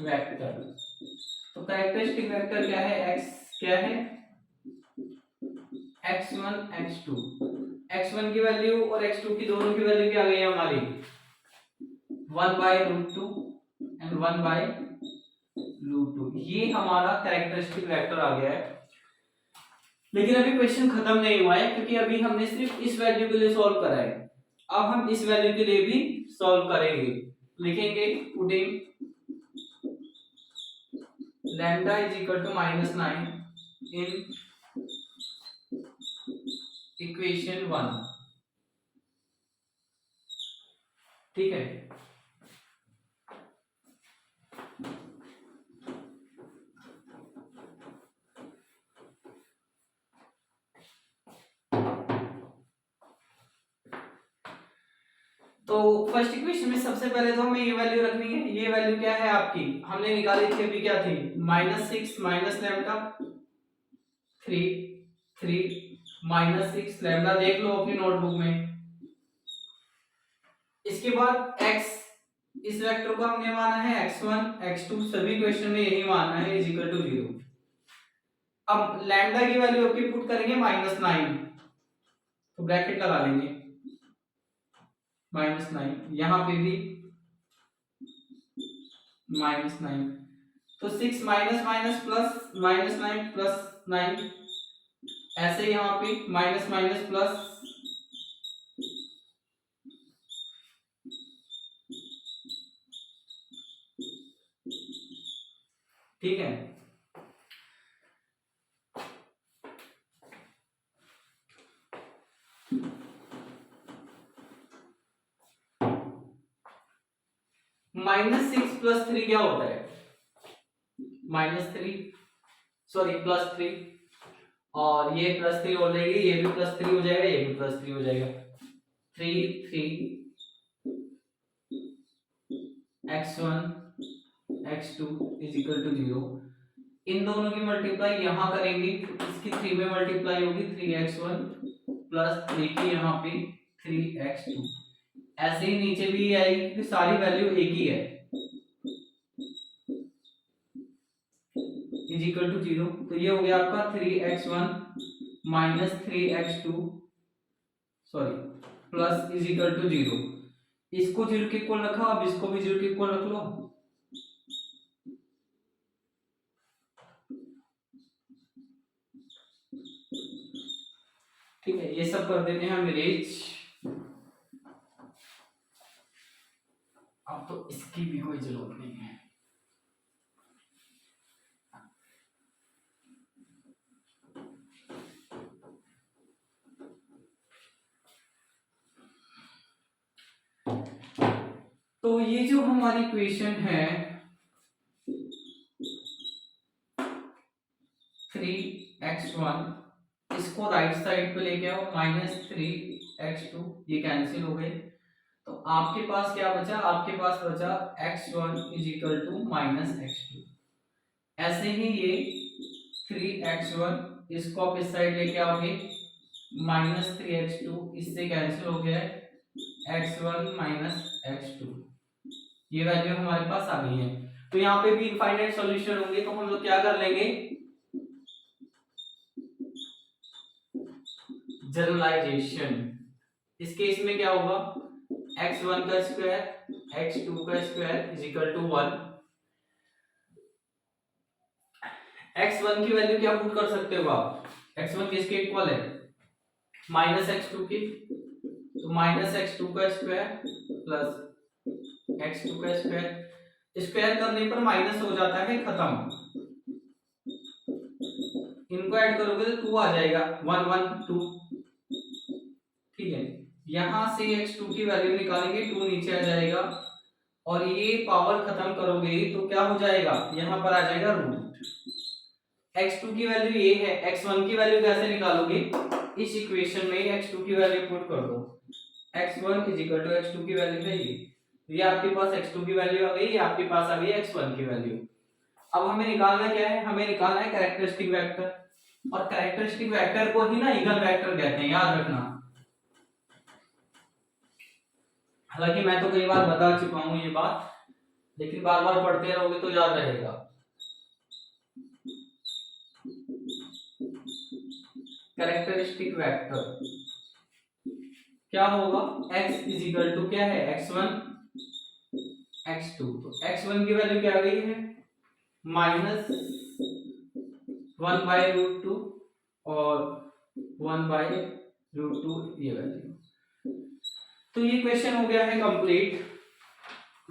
vector. तो कैरेक्टरिस्टिक वेक्टर क्या है, एक्स क्या है, x1 x2, x1 की वैल्यू और x2 की दोनों की वैल्यू क्या आ गई हमारी 1/√2 एंड 1/√2। ये हमारा कैरेक्टरिस्टिक वेक्टर आ गया है। लेकिन अभी क्वेश्चन खत्म नहीं हुआ है, क्योंकि अभी हमने सिर्फ इस वैल्यू के लिए सॉल्व करा है। अब हम इस वैल्यू के लिए भी सॉल्व करेंगे। लिखेंगे putting lambda is equal to -9 in equation 1। ठीक है, तो फर्स्ट इक्वेशन में सबसे पहले तो हमें ये वैल्यू रखनी है। ये वैल्यू क्या है आपकी, हमने निकाली थी अभी, क्या थी -6 माइनस लैम्डा 3 3 -6 लैम्डा, देख लो अपनी नोटबुक में। इसके बाद x, इस वेक्टर को हमने माना है x1 x2, सभी क्वेश्चन में यही मानना है, इज इक्वल टू 0। अब लैम्डा की वैल्यू आपकी पुट करेंगे -9, तो ब्रैकेट लगा लेंगे -9, यहां पे भी -9, तो 6 माइनस माइनस प्लस -9 प्लस 9, ऐसे यहां पे माइनस माइनस प्लस, ठीक है। -6 प्लस 3 क्या होता है, -3, सॉरी +3, और ये +3 ऑलरेडी, ये भी +3 हो जाएगा, ये भी +3 हो जाएगा। 3 3 x1 x2 is equal to 0। इन दोनों की मल्टीप्लाई यहां करेंगे, इसकी 3 में मल्टीप्लाई होगी 3x1 प्लस 3 की यहाँ पे 3x2, ऐसे ही नीचे भी आएगी क्योंकि सारी वैल्यू एक ही है, इज इक्वल टू 0। तो ये हो गया आपका 3x1 minus 3x2 sorry plus is equal to 0। इसको 0 के इक्वल रखा, अब इसको भी 0 के इक्वल रख लो। ठीक है, ये सब कर देते हैं हम इरेज। अब तो इसकी भी कोई जरूरत नहीं है। तो ये जो हमारी इक्वेशन है 3x1, इसको राइट साइड पे लेके आओ, -3x2, ये कैंसिल हो गए। तो आपके पास क्या बचा, आपके पास बचा x1 is equal to -x2। ऐसे ही ये 3x1, इसको आप इस साइड लेके आओगे, -3x2, इससे कैंसिल हो गया है x1 -x2, ये वैल्यू हमारे पास आ गई है। तो यहाँ पे भी इनफाइनाइट सॉल्यूशन होंगे, तो हम लोग क्या कर लेंगे, जनरलाइजेशन। इस केस में क्या होगा, x1 का स्क्वायर x2 का square is equal to 1। x1 की वैल्यू क्या पुट कर सकते हो आप, x1 किसके इक्वल है, -x2 की, तो -x2 का स्क्वायर प्लस x2 का स्क्वायर, स्क्वायर करने पर माइनस हो जाता है, खत्म। इनको ऐड करोगे तो 2 आ जाएगा, 1 1 2, ठीक है। यहां से x2 की वैल्यू निकालेंगे, 2 नीचे आ जाएगा, और ये पावर खत्म करोगे तो क्या हो जाएगा, यहां पर आ जाएगा रूट। x2 की वैल्यू ये है, x1 की वैल्यू कैसे निकालोगे, इस इक्वेशन में x2 की वैल्यू पुट कर दो, x1 is equal to x2 की वैल्यू है ये आपके पास x2 की वैल्यू आ गई, ये आपके पास आ गई x1 की वैल्यू। अब हमें निकालना क्या है, हमें निकालना है कैरेक्टरिस्टिक वेक्टर, और कैरेक्टरिस्टिक वेक्टर को ही ना इगन वेक्टर कहते हैं, याद रखना। हालांकि मैं तो कई बार बता चुका हूं ये बात, लेकिन बार बार पढ़ते रहोगे तो याद रहेगा। कैरेक्टरिस्टिक वेक्टर क्या होगा, x इज इक्वल टू क्या है, x1 x2। तो x1 की वैल्यू क्या आ गई है, -1/√2 और 1/√2 ये वैल्यू। तो ये क्वेश्चन हो गया है कंप्लीट।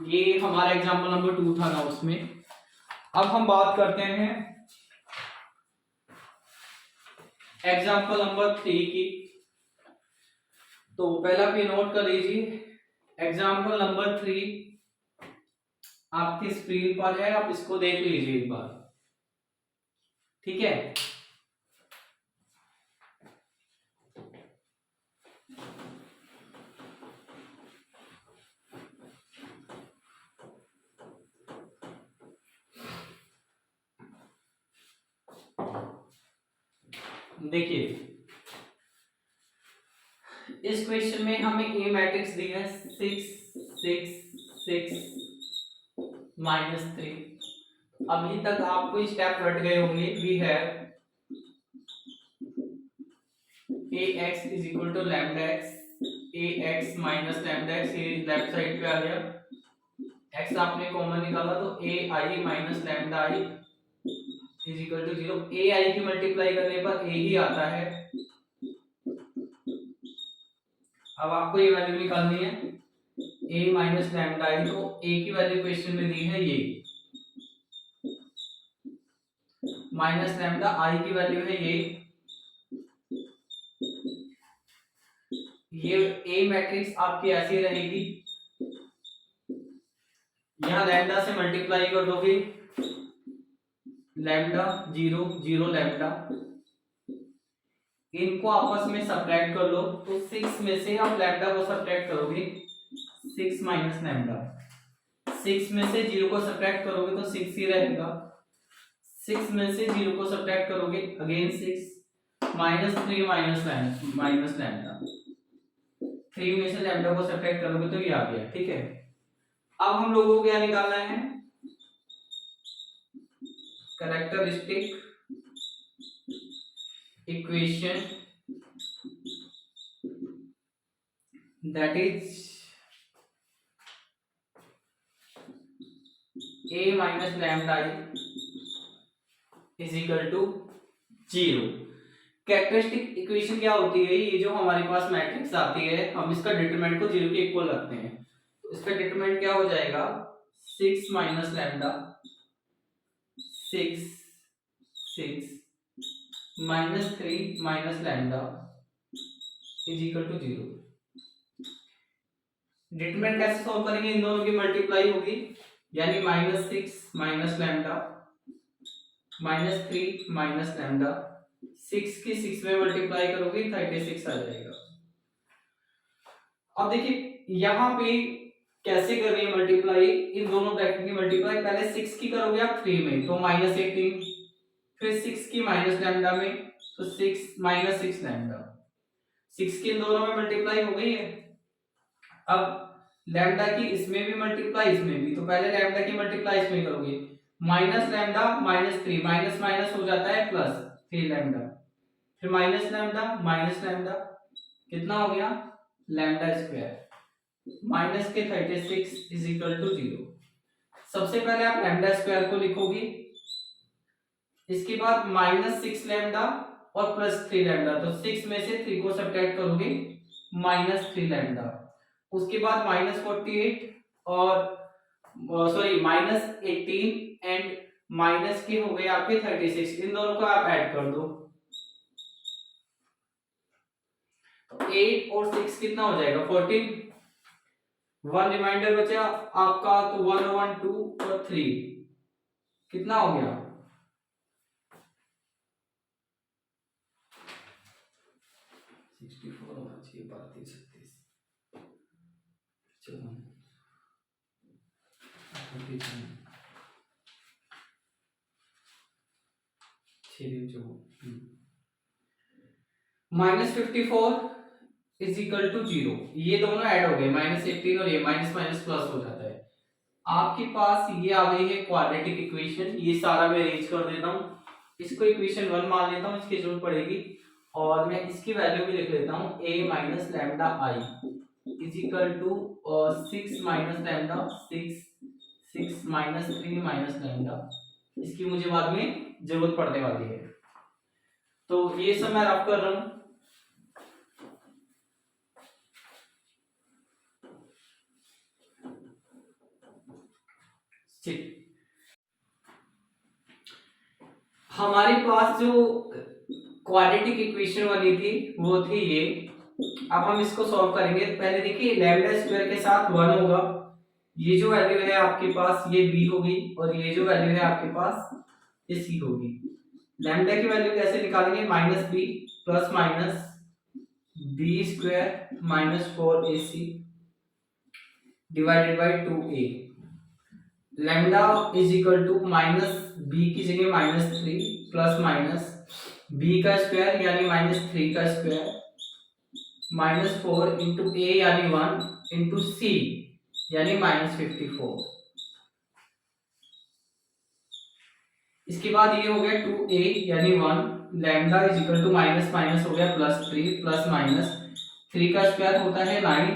ये हमारा एग्जांपल नंबर 2 था ना उसमें। अब हम बात करते हैं एग्जांपल नंबर 3 की। तो पहला पे नोट कर लीजिए, एग्जांपल नंबर 3 आपकी स्क्रीन पर है, आप इसको देख लीजिए एक बार, ठीक है। देखिए इस क्वेश्चन में हमें ए मैट्रिक्स दी है 6 6 6 -3। अभी तक आपको स्टेप रट गए होंगे, we have ax is equal to lambda x, ax minus lambda x, ये लेफ्ट साइड पे आ गया, x आपने कॉमन निकाला तो ai minus lambda i is equal to 0। ai की मल्टीप्लाई करने पर a ही आता है। अब आपको ये वैल्यू निकालनी है a माइनस लैम्डा i, तो a की वैल्यू क्वेश्चन में दी है ये, माइनस लैम्डा i की वैल्यू है ये ए मैट्रिक्स आपकी ऐसी रहेगी, यहां लैम्डा से मल्टीप्लाई कर दोगे, लैम्डा 0 0 लैम्डा, इनको आपस में सब्ट्रैक्ट कर लो, तो 6 में से आप लैम्डा को सब्ट्रैक्ट करोगे 6 माइनस लैम्डा, 6 में से 0 को सब्ट्रैक्ट करोगे तो 6 ही रहेगा, 6 में से 0 को सब्ट्रैक्ट करोगे अगेन 6 माइनस 3 माइनस लैम्डा, 3 में से लैम्डा को सब्ट्रैक्ट करोगे तो ये आ गया, ठीक है। अब हम लोगों को क्या निकालना है, characteristic equation that is a minus lambda i is equal to 0। Characteristic equation क्या होती है, ये जो हमारे पास मैट्रिक्स आती है, हम इसका डिटरमिनेंट को 0 के इक्वल रखते हैं, तो इसका डिटरमिनेंट क्या हो जाएगा, 6 minus lambda 6 6 minus 3 minus lambda is equal to 0। Determinant कैसे सॉल्व करेंगे, इन दोनों की मल्टीप्लाई होगी, यानी -6 minus lambda minus 3 minus lambda, 6 की 6 में मल्टीप्लाई करोगे 36 आ जाएगा। अब देखिए यहाँ पे कैसे कर रही है मल्टीप्लाई, इन दोनों ब्रैकेट की मल्टीप्लाई, पहले 6 की करोगे आप 3 में तो -18, फिर 6 की माइनस लैम्डा में तो 6 -6 लैम्डा, 6 की इन दोनों में मल्टीप्लाई हो गई है। अब लैम्डा की इसमें भी मल्टीप्लाई इसमें भी, तो पहले लैम्डा की मल्टीप्लाई इसमें करोगे, minus lambda minus 3 minus minus हो जाता है प्लस 3 लैम्डा, फिर माइनस लैम्डा कितना हो गया, लैम्डा स्क्वायर माइनस के 36 इज इक्वल टू 0। सबसे पहले आप लैम्डा स्क्वायर को लिखोगे, इसके बाद -6 लैम्डा और +3 लैम्डा, तो 6 में से 3 को सब्ट्रैक्ट करोगे -3 लैम्डा, उसके बाद -48 और सॉरी -18 एंड माइनस के हो गए आपके 36, इन दोनों को आप ऐड कर दो, तो 8 और 6 कितना हो जाएगा 14, 1 रिमाइंडर बचा आपका, तो 1 1 2 और 3 कितना हो गया 64 होना चाहिए, 32 36 -54 इज इक्वल टू 0, ये दोनों ऐड हो गए -18 और ये माइनस माइनस प्लस हो जाता है। आपके पास ये आ गई है क्वाड्रेटिक इक्वेशन, ये सारा मैं अरेंज कर देता हूँ, इसको इक्वेशन 1 मान लेता हूँ, इसकी जरूरत पड़ेगी, और मैं इसकी वैल्यू भी लिख लेता हूँ a minus lambda I is equal to 6 minus lambda 6 minus 3 minus lambda, इसकी मुझे बाद में जरूरत पड़ने वाली है। तो ये सब मैं रफ कर रहा हूँ। हमारे पास जो क्वाड्रेटिक इक्वेशन बनी थी वो थी ये। अब हम इसको सॉल्व करेंगे। पहले देखिए लैम्डा स्क्वायर के साथ 1 होगा, ये जो वैल्यू है आपके पास ये b होगी, और ये जो वैल्यू है आपके पास ये c होगी। लैम्डा की वैल्यू कैसे निकालेंगे, -b plus minus b square minus 4ac divided by 2a। Lambda is equal to minus B की जगह -3 प्लस माइनस बी का स्क्वायर यानी -3 का स्क्वायर -4 इंटू ए यानी 1 इंटू सी यानी -54। इसके बाद ये हो गया 2a यानी 1, lambda is equal to minus minus हो गया +3 प्लस माइनस 3 का स्क्वायर होता है 9,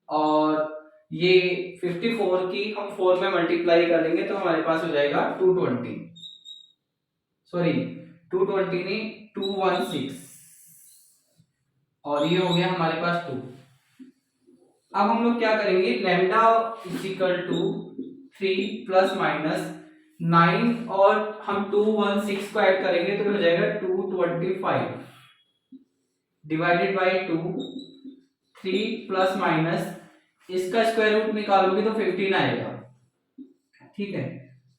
और ये 54 की हम 4 में मल्टीप्लाई कर लेंगे तो हमारे पास हो जाएगा 220, सॉरी 220 नहीं 216, और ये हो गया हमारे पास 2। अब हम लोग क्या करेंगे, lambda is equal to 3 plus minus 9 और हम 216 को ऐड करेंगे तो हो जाएगा 225 डिवाइडेड बाय 2, 3 प्लस माइनस इसका स्क्वायर रूट निकालोगे तो 15 आएगा, ठीक है।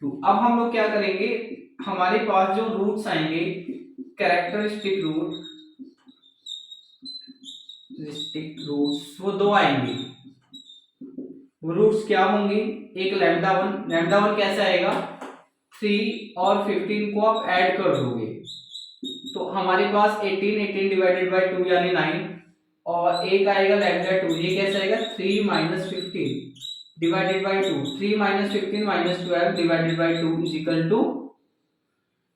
तो अब हम लोग क्या करेंगे, हमारे पास जो रूट्स आएंगे कैरेक्टरिस्टिक रूट्स वो 2 आएंगे। वो रूट्स क्या होंगे, एक लैम्डा 1 कैसे आएगा, 3 और 15 को आप ऐड कर दोगे तो हमारे पास 18 डिवाइडेड बाय 2 यानी 9, और एक आएगा लैम्डा 2, ये कैसे आएगा 3 minus 15 divided by 2, 3 minus 15 minus 12 divided by 2 is equal to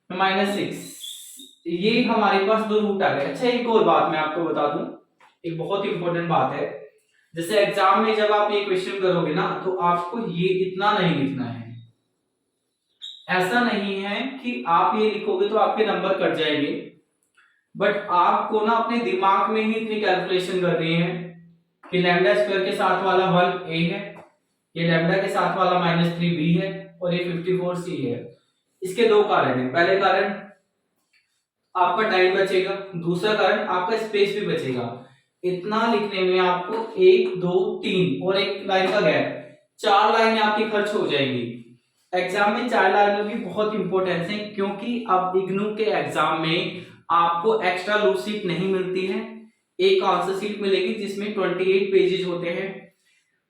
-6। ये हमारे पास 2 रूट आ गए। अच्छा एक और बात मैं आपको बता दूं, एक बहुत इंपॉर्टेंट बात है, जैसे एग्जाम में जब आप ये क्वेश्चन करोगे ना तो आपको ये इतना नहीं लिखना है। ऐसा नहीं है कि आप ये लिखोगे तो आपके नंबर कट जाएंगे, बट आपको ना अपने दिमाग में ही इतनी कैलकुलेशन करनी है कि लैम्डा स्क्वायर के साथ वाला 1 a है, ये लैम्डा के साथ वाला -3 b है, और ये 54 c है। इसके 2 कारण है, पहले कारण आपका टाइम बचेगा, दूसरा कारण आपका स्पेस भी बचेगा। इतना लिखने में आपको 1 2 3 और एक लाइन का गैप, 4 लाइनें आपकी खर्च हो जाएंगी। एग्जाम में 4 लाइनों की बहुत इंपॉर्टेंस है, क्योंकि अब इग्नू के एग्जाम में आपको एक्स्ट्रा लूज सीट नहीं मिलती है, एक आंसर सीट मिलेगी जिसमें 28 पेजेस होते हैं।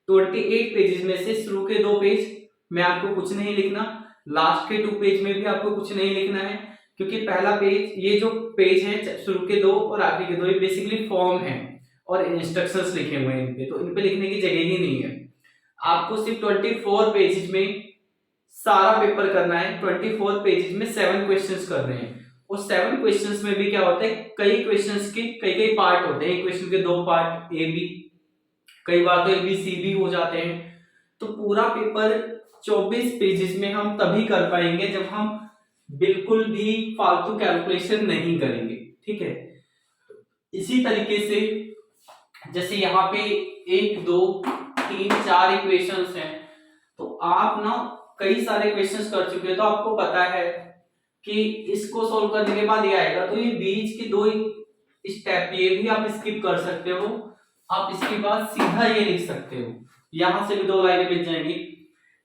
28 पेजेस में से शुरू के 2 पेज में आपको कुछ नहीं लिखना, लास्ट के 2 पेज में भी आपको कुछ नहीं लिखना है, क्योंकि पहला पेज, ये जो पेज है शुरू के 2 और आखिरी के 2, ये बेसिकली फॉर्म है और इंस्ट्रक्शंस लिखे हुए हैं इनपे, तो इनपे लिखने की जगह ही नहीं है। आपको सिर्फ 24 पेजेस में सारा पेपर करना है। 24 पेजेस में 7 क्वेश्चंस करने हैं, और 7 क्वेश्चंस में भी क्या होता है, कई क्वेश्चंस के कई पार्ट होते हैं, एक क्वेश्चन के 2 पार्ट ए बी, कई बार तो ए बी सी भी हो जाते हैं। तो पूरा पेपर 24 पेजेस में हम तभी कर पाएंगे जब हम बिल्कुल भी फालतू कैलकुलेशन नहीं करेंगे, ठीक है। इसी तरीके से जैसे यहाँ पे 1 2 3 4 इक्वेशंस हैं, तो आप ना कई सारे क्वेश्चंस कर चुके हैं, तो आपको पता है कि इसको सोल्व करने के बाद ये आएगा, तो ये बीच के 2 स्टेप ये भी आप स्किप कर सकते हो, आप इसके बाद सीधा ये लिख सकते हो, यहां से भी 2 लाइनें मिल जाएंगी।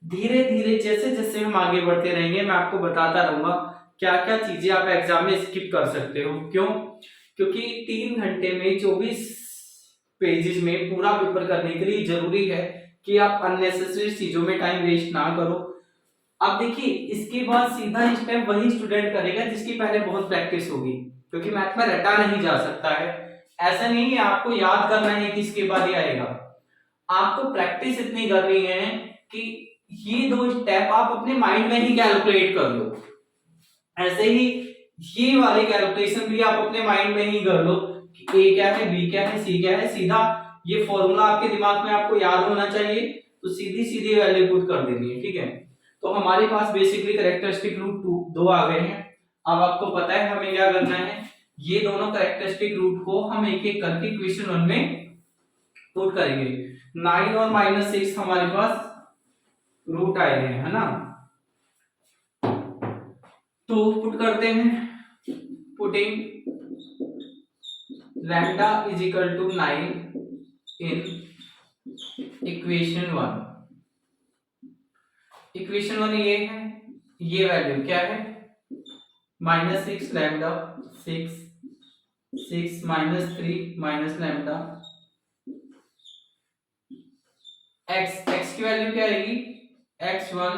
धीरे धीरे जैसे जैसे हम आगे बढ़ते रहेंगे मैं आपको बताता रहूंगा क्या क्या चीजें आप एग्जाम में स्किप कर सकते हो। क्यों, क्योंकि 3 घंटे में 24 पेजेस में पूरा पेपर करने के लिए जरूरी है कि आप अननेसेसरी चीजों में टाइम वेस्ट ना करो। अब देखिए इसके बाद सीधा स्टेप वही स्टूडेंट करेगा जिसकी पहले बहुत प्रैक्टिस होगी, क्योंकि मैथ में रटा नहीं जा सकता है। ऐसा नहीं है आपको याद करना है कि इसके बाद ये आएगा, आपको प्रैक्टिस इतनी करनी है कि ये दो स्टेप आप अपने माइंड में ही कैलकुलेट कर लो। ऐसे ही ये वाली कैलकुलेशन भी आप अपने माइंड में ही कर लो कि ए क्या है, बी क्या है, सी क्या है, सीधा ये फॉर्मूला आपके दिमाग में आपको याद होना चाहिए, तो सीधी सीधी वैल्यू पुट कर देनी है। ठीक है, तो हमारे पास बेसिकली कैरेक्टरिस्टिक रूट दो आ गए हैं। अब आपको पता है हमें क्या करना है, ये दोनों कैरेक्टरिस्टिक रूट को हम एक एक करके क्वेश्चन 1 में पुट करेंगे। 9 और -6 हमारे पास रूट आए हैं, है ना, तो पुट करते हैं। Putting lambda is equal to 9 in equation 1। Equation 1 ये है, ये वैल्यू क्या है, -6 लैम्डा 6 6 -3 माइनस लैम्डा x की वैल्यू क्या आएगी, x1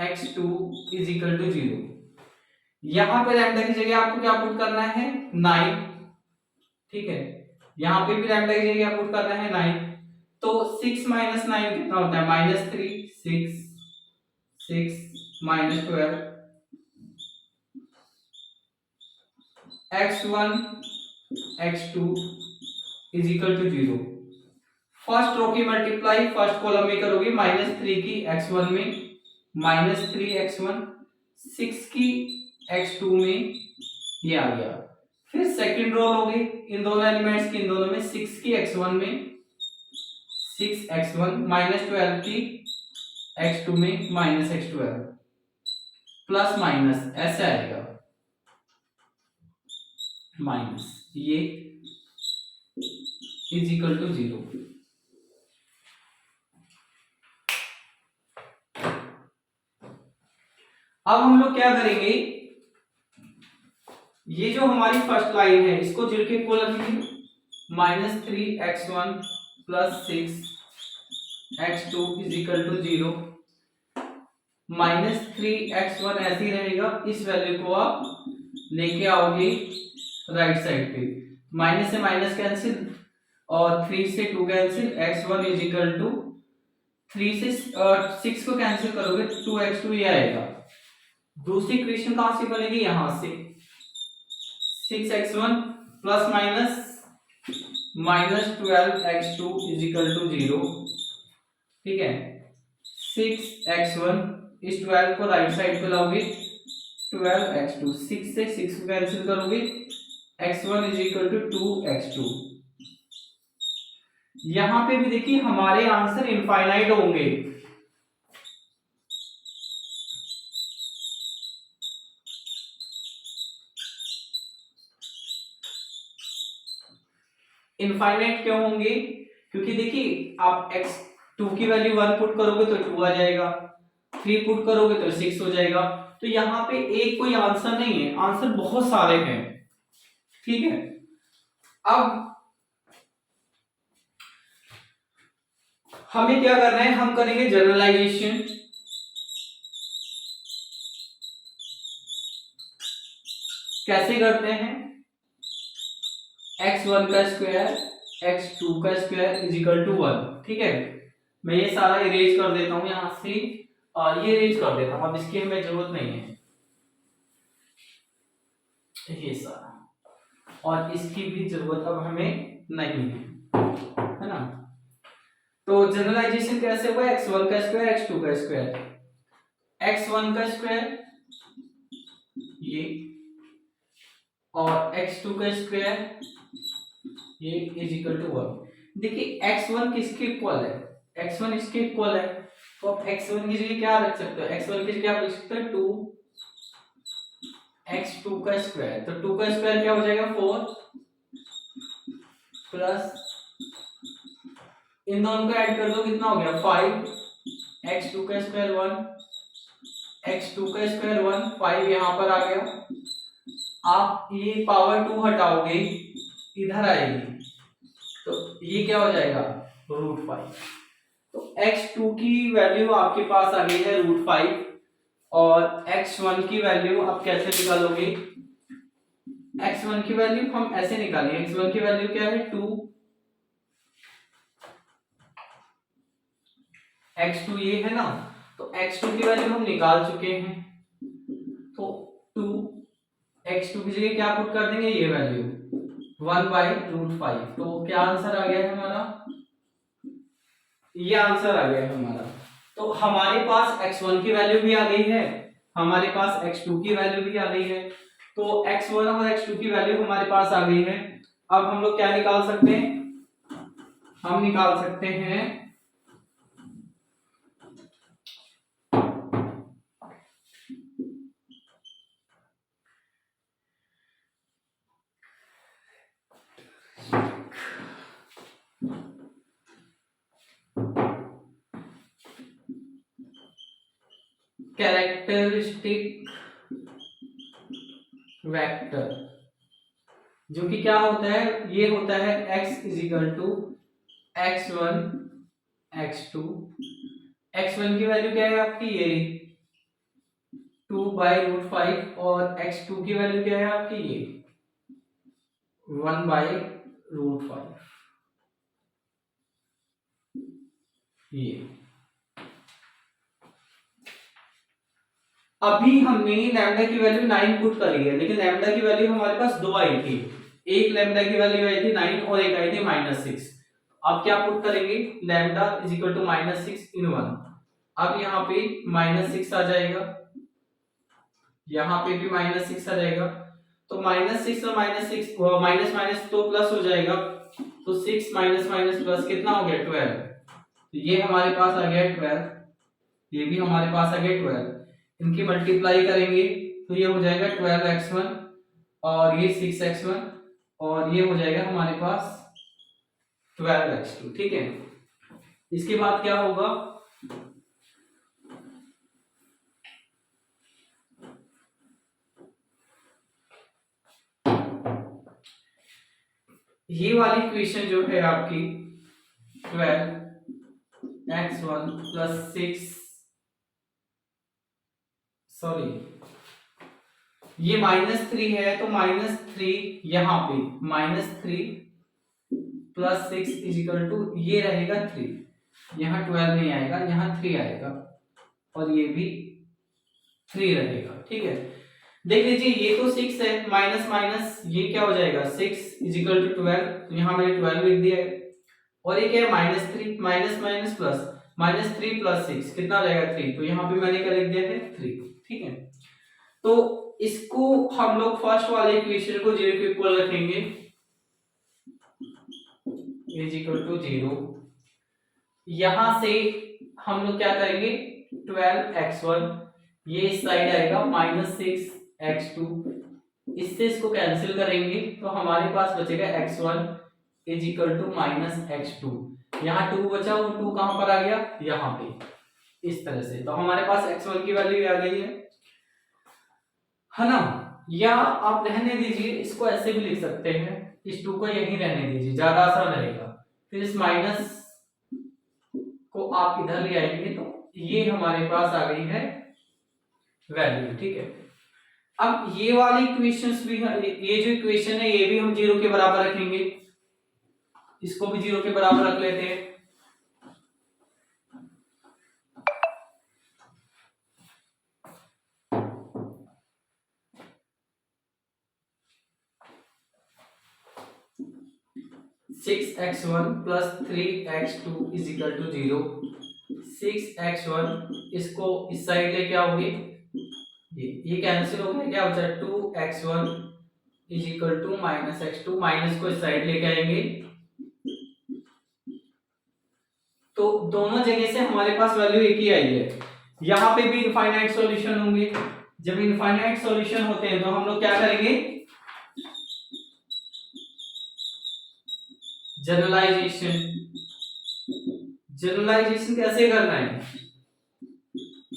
x2 is equal to 0। यहां पे लैम्डा की जगह आपको क्या पुट करना है, 9। ठीक है, यहां पे भी लैम्डा की जगह पुट करना है 9। तो 6 माइनस 9 कितना होता है, -3 6 6 -12 x1 x2 is equal to 0। First row की मल्टीप्लाई फर्स्ट कॉलम में करोगे, -3 की x1 में, -3 x1, 6 की x2 में, ये आ गया। फिर सेकंड रो लोगे इन दोनों एलिमेंट्स की, इन दोनों में 6 की x1 में 6 x1 -12 की x2 में -x12 प्लस माइनस ऐसे आएगा, माइनस ये इज इक्वल टू 0। अब हम लोग क्या करेंगे, ये जो हमारी फर्स्ट लाइन है इसको जोड़ के को लिखेंगे, -3 x1 plus 6 x2 is equal to 0। -3 x1 ऐसे ही रहेगा, इस वैल्यू को आप लेके आओगे राइट साइड पे, माइनस से माइनस कैंसिल और 3 से 2 cancel, x1 is equal to 3 से 6 को कैंसिल करोगे 2x2 ये आएगा। दूसरी इक्वेशन कहां से बनेगी, यहां से 6x1 plus minus -12x2 is equal to 0। ठीक है, 6x1 इस 12 को राइट साइड पे लाओगे, 12x2, 6 से 6 को कैंसिल करोगे, x1 is equal to 2x2। यहां पे भी देखिए हमारे आंसर इनफाइनाइट होंगे, इनफाइनाइट क्यों होंगे, क्योंकि देखिए आप x2 की वैल्यू 1 पुट करोगे तो 2 आ जाएगा, 3 पुट करोगे तो 6 हो जाएगा। तो यहाँ पे एक कोई आंसर नहीं है, आंसर बहुत सारे हैं। ठीक है, अब हमें क्या करना है, हम करेंगे जनरलाइजेशन। कैसे करते हैं, x1 का स्क्वायर x2 का स्क्वायर इज इक्वल टू 1। ठीक है, मैं ये सारा इरेज कर देता हूं यहां से, और ये इरेज कर देता हूं, अब इसकी हमें जरूरत नहीं है ये सारा, और इसकी भी जरूरत अब हमें नहीं है ना। तो जनरलाइजेशन कैसे हुआ, x1 का स्क्वायर x2 का स्क्वायर, x1 का स्क्वायर ये और x2 का स्क्वायर ये इज इक्वल टू 1। देखिए x1 किसके इक्वल है, x1 इसके इक्वल है, तो आप x1 की जगह क्या रख सकते हो, x1 की जगह आप लिख सकते हो 2x2 का स्क्वायर, तो 2 का स्क्वायर क्या हो जाएगा 4 प्लस इन दोनों को ऐड कर दो कितना हो गया 5, x2 का स्क्वायर 1, x2 का स्क्वायर 1, 5 यहां पर आ गया। आप ये पावर 2 हटाओगे इधर आएगी, तो ये क्या हो जाएगा √5। तो x2 की वैल्यू आपके पास आ गई है √5, और x1 की वैल्यू आप कैसे निकालोगे, x1 की वैल्यू हम ऐसे निकालेंगे, x1 की वैल्यू क्या है 2, x2 ये है ना, तो x2 की वैल्यू हम निकाल चुके हैं, तो 2 x2 की जगह क्या पुट कर देंगे, ये वैल्यू 1/√5, तो क्या आंसर आ गया है हमारा, ये आंसर आ गया है हमारा। तो हमारे पास x1 की वैल्यू भी आ गई है, हमारे पास x2 की वैल्यू भी आ गई है, तो x1 और x2 की वैल्यू हमारे पास आ गई है। अब हम लोग क्या निकाल सकते हैं, हम निकाल सकते हैं कैरेक्टरिस्टिक वेक्टर, जो कि क्या होता है, ये होता है x is equal to x1 x2, x1 की वैल्यू क्या है आपकी, ये 2/√5 और x2 की वैल्यू क्या है आपकी, ये 1/√5, ये अभी हमने लैम्डा की वैल्यू 9 पुट करी है, लेकिन लैम्डा की वैल्यू हमारे पास दो आई थी, एक लैम्डा की वैल्यू आई थी 9 और एक आई थी -6। अब क्या पुट करेंगे, लैम्डा इज इक्वल टू -6 इन 1, अब यहाँ पे -6 आ जाएगा, यहाँ पे भी -6 आ जाएगा, तो -6 और -6 माइनस माइनस तो प्लस हो जाएगा, तो 6 माइनस माइनस प्लस कितना हो गया 12, तो ये हमारे पास आ गया 12, ये भी हमारे पास आ गया 12, इनकी मल्टीप्लाई करेंगे तो ये हो जाएगा 12x1 और ये 6x1 और ये हो जाएगा हमारे पास 12x2, ठीक है। इसके बाद क्या होगा, ये वाली इक्वेशन जो है आपकी 12x1 प्लस 6, सॉरी ये -3 है, तो -3 यहाँ पे -3 प्लस 6 इजिकल टू ये रहेगा 3, यहाँ 12 नहीं आएगा, यहाँ 3 आएगा और ये भी 3 रहेगा, ठीक है। देख लीजिए ये तो 6 है, माइनस माइनस ये क्या हो जाएगा 6 इजिकल टू 12, तो यहाँ मैंने 12 लिख दिया है, और ये क्या है -3 माइनस माइनस प्लस, -3 प्लस 6 कितना आ जाएगा 3, तो यहाँ पे मैंने क्या लिख दिया है 3, ठीक है। तो इसको हम लोग फर्स्ट वाले इक्वेशन को 0 के इक्वल रखेंगे, इज इक्वल टू 0, यहां से हम लोग क्या करेंगे 12x1 ये इस साइड आएगा -6x2, इससे इसको कैंसिल करेंगे तो हमारे पास बचेगा x1 is equal to -x2, यहाँ 2 बचा, वो 2 कहां पर आ गया, यहाँ पे, इस तरह से, तो हमारे पास x1 की वैल्यू आ गई है ना। या आप रहने दीजिए, इसको ऐसे भी लिख सकते हैं, इस 2 को यहीं रहने दीजिए, ज्यादा आसान रहेगा, फिर इस माइनस को आप इधर ले आएंगे तो ये हमारे पास आ गई है वैल्यू, ठीक है। अब ये वाली इक्वेशंस भी, ये जो इक्वेशन है ये भी हम 0 के बराबर रखेंगे, इसको भी 0 के बराबर रख लेते हैं, six X one plus 3x2 is equal to 0, 6x1 इसको इस साइड लेके आओगे, ये कैंसिल हो गया, क्या बचा 2x1 is equal to -x2, minus को इस साइड लेके आएंगे, तो दोनों जगह से हमारे पास वैल्यू एक ही आई है, यहाँ पे भी इनफाइनाइट सॉल्यूशन होंगे, जब इनफाइनाइट सॉल्यूशन होते हैं तो हम लोग क्या करेंगे, जनरलाइजेशन, जनरलाइजेशन कैसे करना है,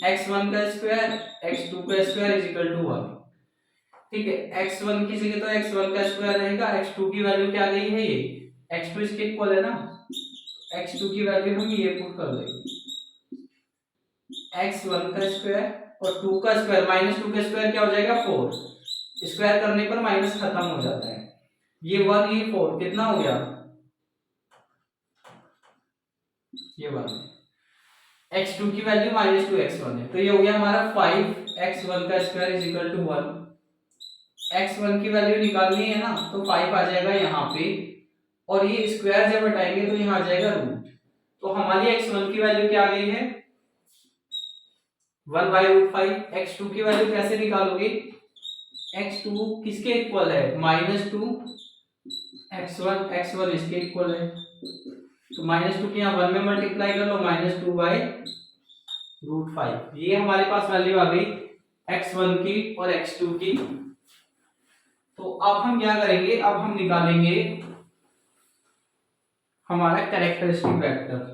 x1 का स्क्वायर x2 का स्क्वायर इज इक्वल टू 1, ठीक है। x1 की जगह तो x1 का स्क्वायर रहेगा, x2 की वैल्यू क्या गई है, ये x2 इसके इक्वल है ना, x2 की वैल्यू हम ये पुट कर देंगे, x1 का स्क्वायर और 2 का स्क्वायर -2 का स्क्वायर क्या हो जाएगा 4, स्क्वायर करने पर माइनस खत्म हो जाता है। ये 1 ये 4 कितना हो गया, ये 1 x2 की वैल्यू -2x1 है, तो ये हो गया हमारा 5x1 का square is equal to 1। x1 की वैल्यू निकालनी है ना, तो 5 आ जाएगा यहाँ पे, और ये स्क्वायर जब हटाएंगे तो यहाँ आ जाएगा रूट। तो हमारी x1 की वैल्यू क्या आ गई है, 1/√5। x2 की वैल्यू कैसे निकालोगे, x2 किसके इक्वल है, -2x1, x1 इसके इक्वल है, तो -2 के यहाँ 1 में मल्टीप्लाई कर लो, -2/√5। ये हमारे पास वैल्यू आ गई x1 की और x2 की। तो अब हम क्या करेंगे, अब हम निकालेंगे हमारा characteristic vector.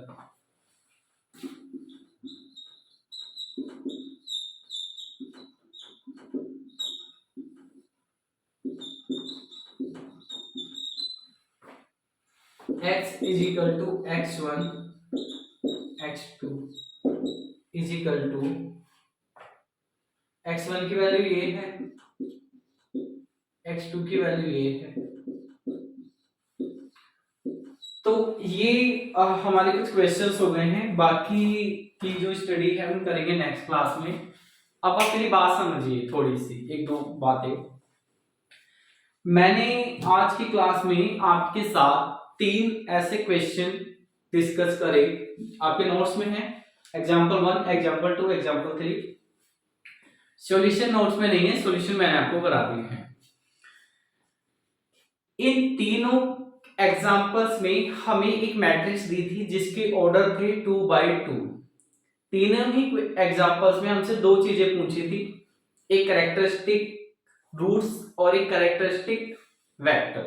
x is equal to x1, x2 is equal to, x1 की वैल्यू ये है, x2 की वैल्यू ये है। तो ये हमारे कुछ क्वेश्चंस हो गए हैं, बाकी की जो स्टडी है हम करेंगे नेक्स्ट क्लास में। अब आप मेरी बात समझिए, थोड़ी सी एक दो बातें। मैंने आज की क्लास में आपके साथ 3 ऐसे क्वेश्चन डिस्कस करे, आपके नोट्स में है, example 1, example 2, example 3। Solution notes में नहीं है, सॉल्यूशन मैंने आपको करा दी है। इन तीनों एग्जाम्पल्स में हमें एक मैट्रिक्स दी थी जिसके ऑर्डर थे 2/2। तीनों ही एग्जाम्पल्स में हमसे 2 चीजें पूछी थी, एक कैरेक्टरिस्टिक रूट्स और एक कैरेक्टरिस्टिक वेक्टर।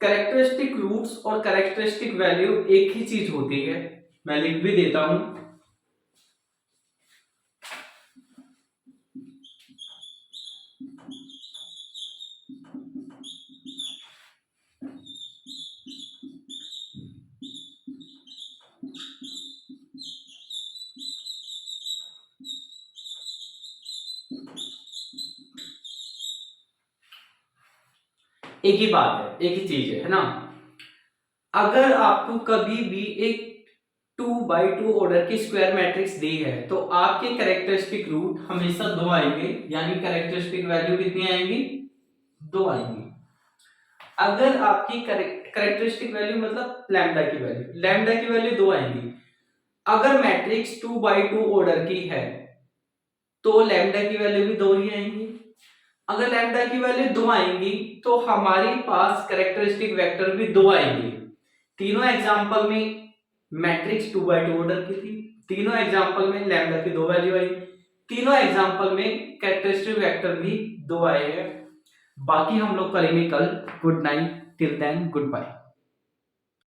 कैरेक्टरिस्टिक रूट्स और कैरेक्टरिस्टिक वैल्यू एक ही चीज होती है, मैं लिख भी देता हूं। एक ही बात है, एक ही चीज है ना। अगर आपको कभी भी एक 2/2 ऑर्डर की स्क्वायर मैट्रिक्स दी है तो आपके कैरेक्टरिस्टिक रूट हमेशा 2 आएंगे, यानी कैरेक्टरिस्टिक वैल्यू कितनी आएंगी, 2 आएंगी। अगर आपकी कैरेक्टरिस्टिक वैल्यू मतलब लैम्डा की वैल्यू 2 आएंगी। अगर मैट्रिक्स 2/2 ऑर्डर की है तो लैम्डा की वैल्यू भी 2 ही आएंगी। अगर लैम्डा की वैल्यू 2 आएंगी तो हमारे पास कैरेक्टरिस्टिक वेक्टर भी 2 आएंगे। तीनों एग्जांपल में मैट्रिक्स 2/2 ऑर्डर की थी, तीनों एग्जांपल में लैम्डा की 2 वैल्यू आई, तीनों एग्जांपल में कैरेक्टरिस्टिक वेक्टर भी 2 आए हैं। बाकी हम लोग करेंगे कल। Good night, till then good bye.